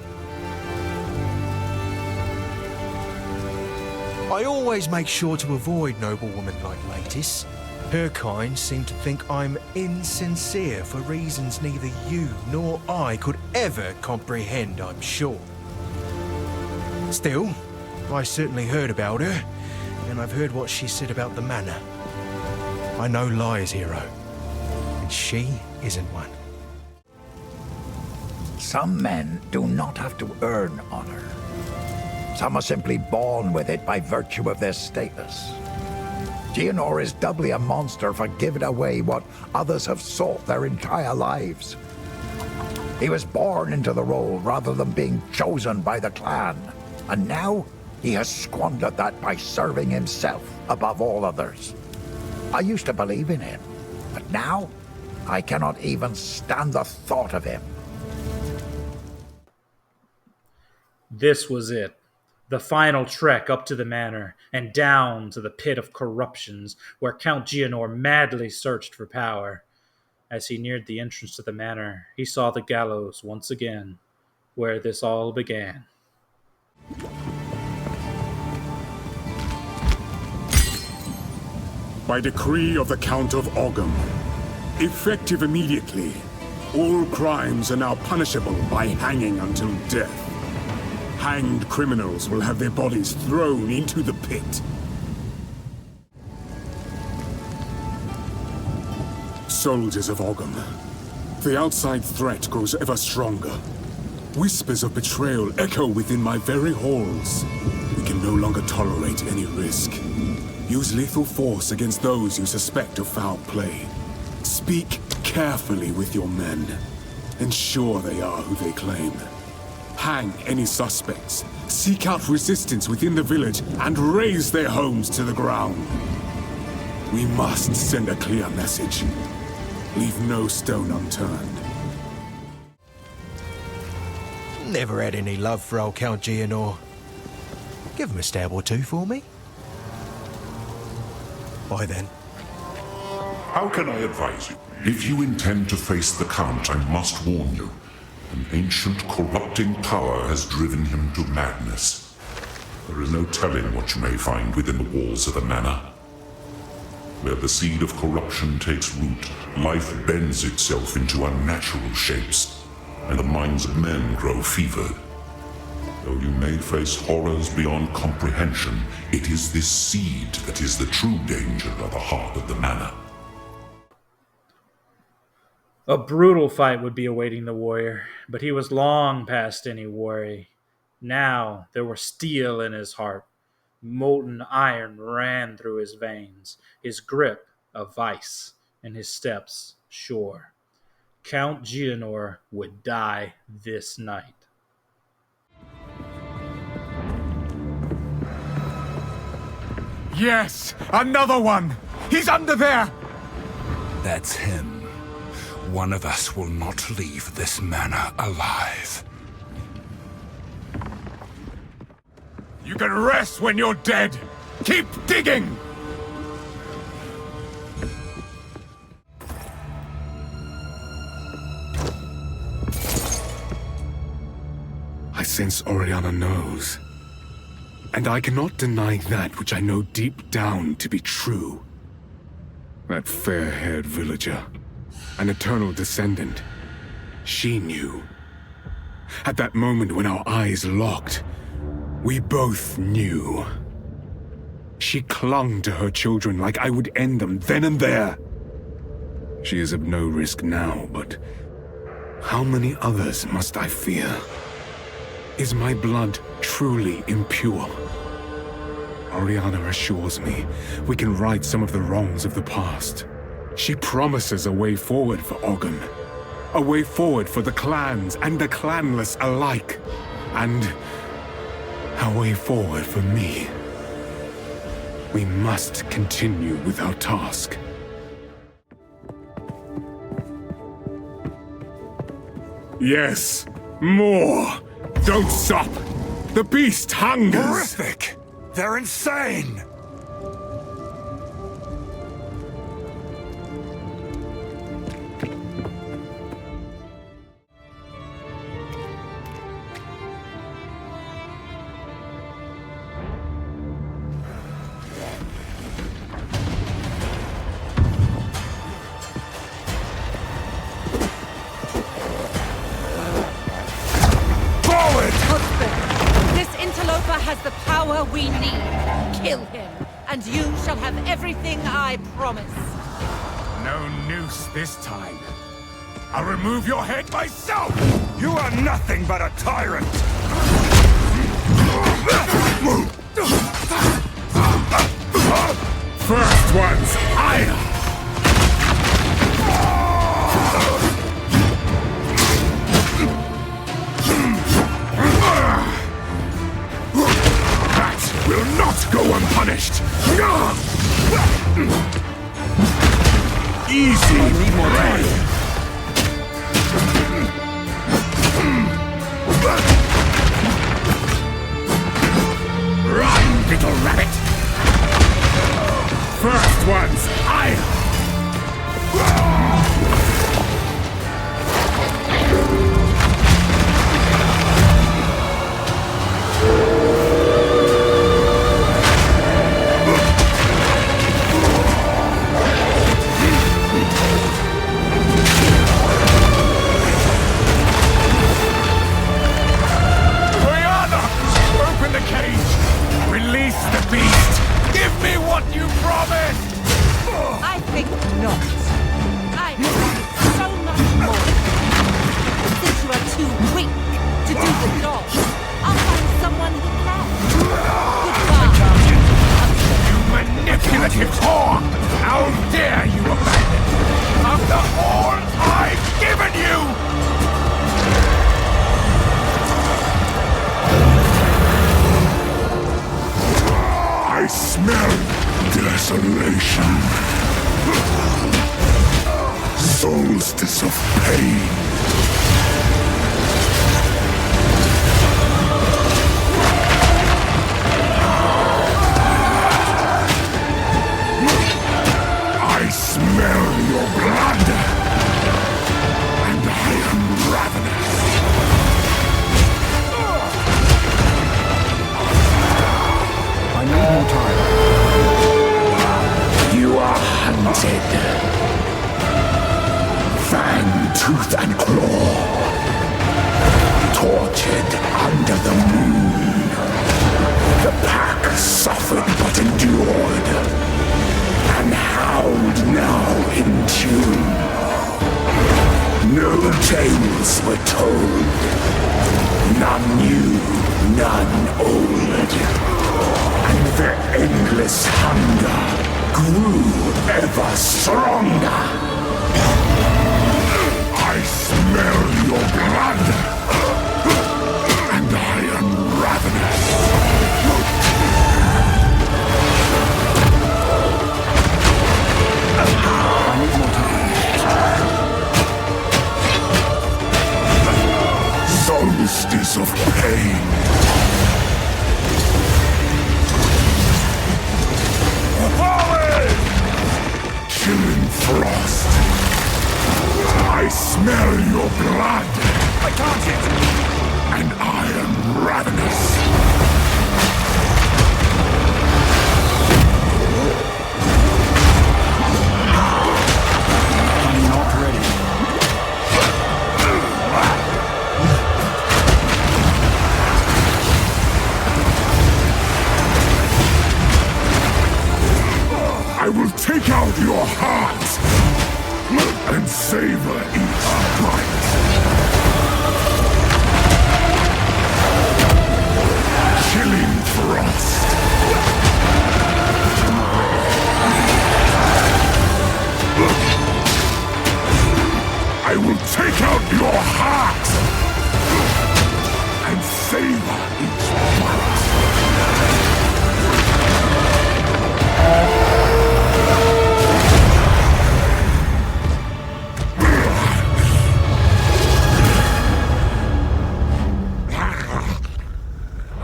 I always make sure to avoid noblewomen like Latis. Her kind seem to think I'm insincere for reasons neither you nor I could ever comprehend, I'm sure. Still, I certainly heard about her, and I've heard what she said about the manor. I know Lyre's hero, and she isn't one. Some men do not have to earn honor. Some are simply born with it by virtue of their status. Geonor is doubly a monster for giving away what others have sought their entire lives. He was born into the role rather than being chosen by the clan, and now he has squandered that by serving himself above all others. I used to believe in him, but now I cannot even stand the thought of him. This was it. The final trek up to the manor and down to the pit of corruptions where Count Geonor madly searched for power. As he neared the entrance to the manor, he saw the gallows once again, where this all began. By decree of the Count of Ogham, effective immediately, all crimes are now punishable by hanging until death. Hanged criminals will have their bodies thrown into the pit. Soldiers of Ogham, the outside threat grows ever stronger. Whispers of betrayal echo within my very halls. We can no longer tolerate any risk. Use lethal force against those you suspect of foul play. Speak carefully with your men. Ensure they are who they claim. Hang any suspects, seek out resistance within the village, and raze their homes to the ground. We must send a clear message. Leave no stone unturned. Never had any love for old Count Geonor. Give him a stab or two for me. Bye then. How can I advise you? If you intend to face the Count, I must warn you. An ancient, corrupting power has driven him to madness. There is no telling what you may find within the walls of the manor. Where the seed of corruption takes root, life bends itself into unnatural shapes, and the minds of men grow fevered. Though you may face horrors beyond comprehension, it is this seed that is the true danger at the heart of the manor. A brutal fight would be awaiting the warrior, but he was long past any worry. Now there was steel in his heart. Molten iron ran through his veins, his grip a vice, and his steps sure. Count Geonor would die this night. Yes! Another one! He's under there! That's him. One of us will not leave this manor alive. You can rest when you're dead! Keep digging! I sense Oriana knows. And I cannot deny that which I know deep down to be true. That fair-haired villager, an eternal descendant, she knew. At that moment when our eyes locked, we both knew. She clung to her children like I would end them then and there. She is of no risk now, but how many others must I fear? Is my blood truly impure? Oriana assures me we can right some of the wrongs of the past. She promises a way forward for Ogham. A way forward for the clans and the clanless alike. And a way forward for me. We must continue with our task. Yes, more! Don't stop! The beast hungers! Horrific! They're insane! Has the power we need. Kill him, and you shall have everything I promise. No noose this time. I'll remove your head myself! You are nothing but a tyrant! First one's higher! Will not go unpunished! Easy! Need more time. Run, little rabbit! First one's higher! Release the beast! Give me what you promised! I think not. I promise so much more. Since you are too weak to do the job, I'll find someone who can. Goodbye. You manipulative whore! How dare you abandon me after all I've given you! I smell desolation. Solstice of pain. I smell your blood. And I am ravenous. I need more time. You are hunted. Fang, tooth, and claw. Tortured under the moon. The pack suffered but endured. And howled now in tune. No tales were told. None new, none old. And their endless hunger grew ever stronger. I smell your blood, and I am ravenous. I need more time. Solstice of pain. Chilling frost. I smell your blood. I can't hit. And I am ravenous.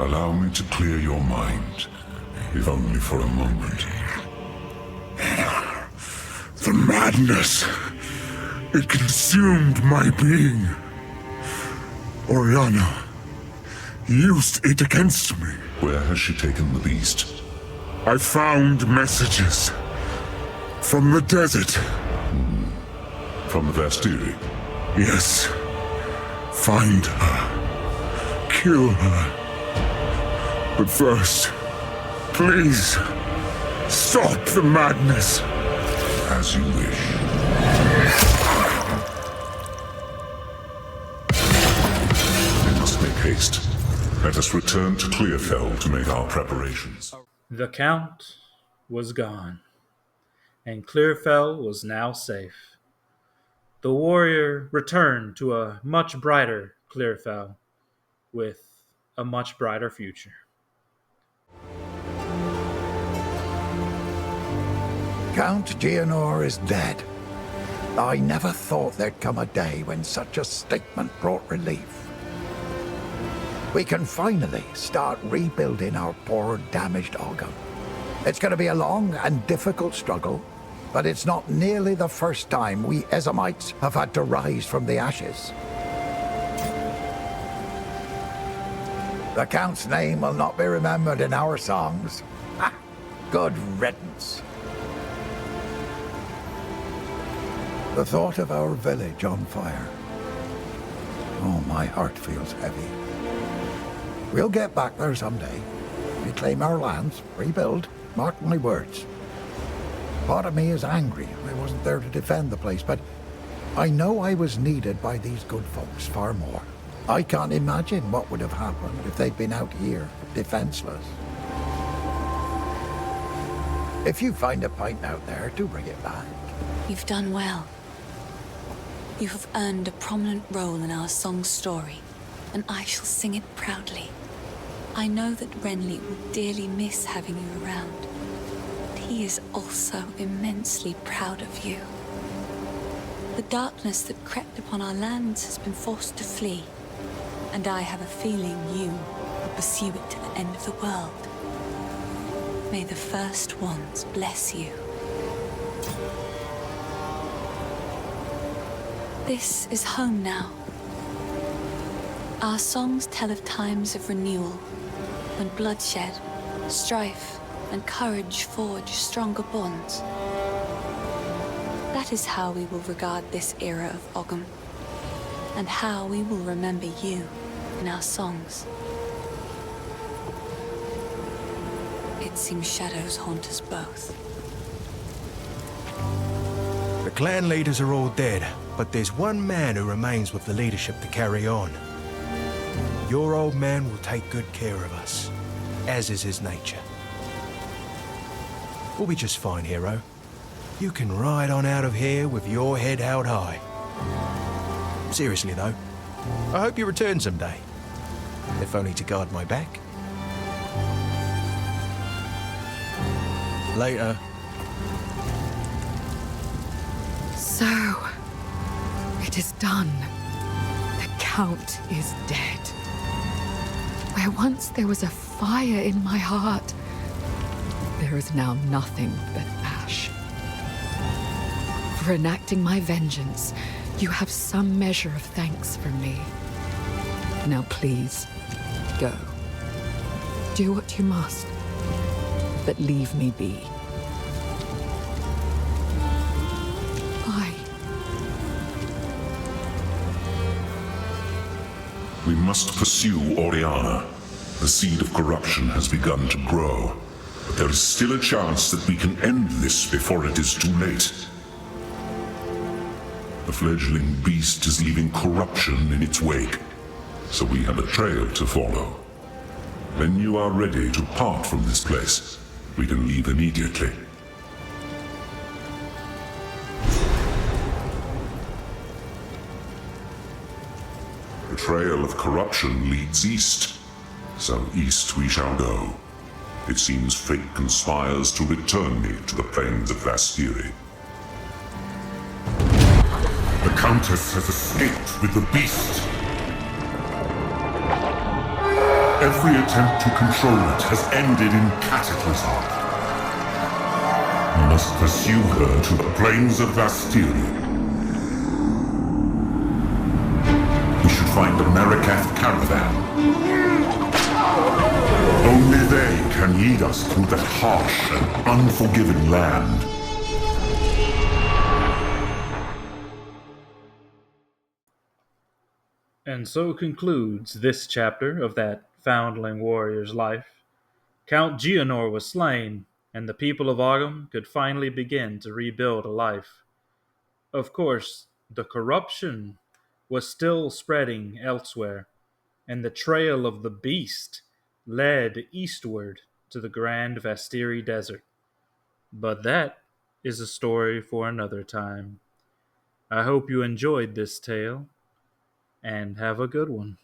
Allow me to clear your mind, if only for a moment. The madness. It consumed my being. Oriana used it against me. Where has she taken the beast? I found messages from the desert. From the Vastiri? Yes. Find her. Kill her. But first, please, stop the madness. As you wish. We must make haste. Let us return to Clearfell to make our preparations. The Count was gone, and Clearfell was now safe. The warrior returned to a much brighter Clearfell, with a much brighter future. Count Geonor is dead. I never thought there'd come a day when such a statement brought relief. We can finally start rebuilding our poor, damaged Ogham. It's going to be a long and difficult struggle, but it's not nearly the first time we Ezamites have had to rise from the ashes. The Count's name will not be remembered in our songs. Ha! Good riddance. The thought of our village on fire. Oh, my heart feels heavy. We'll get back there someday. Reclaim our lands, rebuild, mark my words. Part of me is angry I wasn't there to defend the place, but I know I was needed by these good folks far more. I can't imagine what would have happened if they'd been out here, defenseless. If you find a pint out there, do bring it back. You've done well. You have earned a prominent role in our song's story, and I shall sing it proudly. I know that Renly will dearly miss having you around, but he is also immensely proud of you. The darkness that crept upon our lands has been forced to flee, and I have a feeling you will pursue it to the end of the world. May the first ones bless you. This is home now. Our songs tell of times of renewal, when bloodshed, strife, and courage forge stronger bonds. That is how we will regard this era of Ogham, and how we will remember you in our songs. It seems shadows haunt us both. The clan leaders are all dead, but there's one man who remains with the leadership to carry on. Your old man will take good care of us, as is his nature. We'll be just fine, hero. You can ride on out of here with your head held high. Seriously, though, I hope you return someday, if only to guard my back. Later. So, it is done. The Count is dead. Where once there was a fire in my heart, there is now nothing but ash. For enacting my vengeance, you have some measure of thanks from me. Now please, go. Do what you must, but leave me be. Bye. We must pursue Oriana. The seed of corruption has begun to grow, but there is still a chance that we can end this before it is too late. The fledgling beast is leaving corruption in its wake, so we have a trail to follow. When you are ready to part from this place, we can leave immediately. The trail of corruption leads east, so east we shall go. It seems fate conspires to return me to the plains of Vastiri. The Countess has escaped with the beast. Every attempt to control it has ended in cataclysm. We must pursue her to the plains of Vastyria. We should find the Merikath caravan. Only they can lead us through that harsh and unforgiving land. And so concludes this chapter of that foundling warrior's life. Count Geonor was slain, and the people of Ogham could finally begin to rebuild a life. Of course, the corruption was still spreading elsewhere, and the trail of the beast led eastward to the Grand Vastiri Desert. But that is a story for another time. I hope you enjoyed this tale, and have a good one.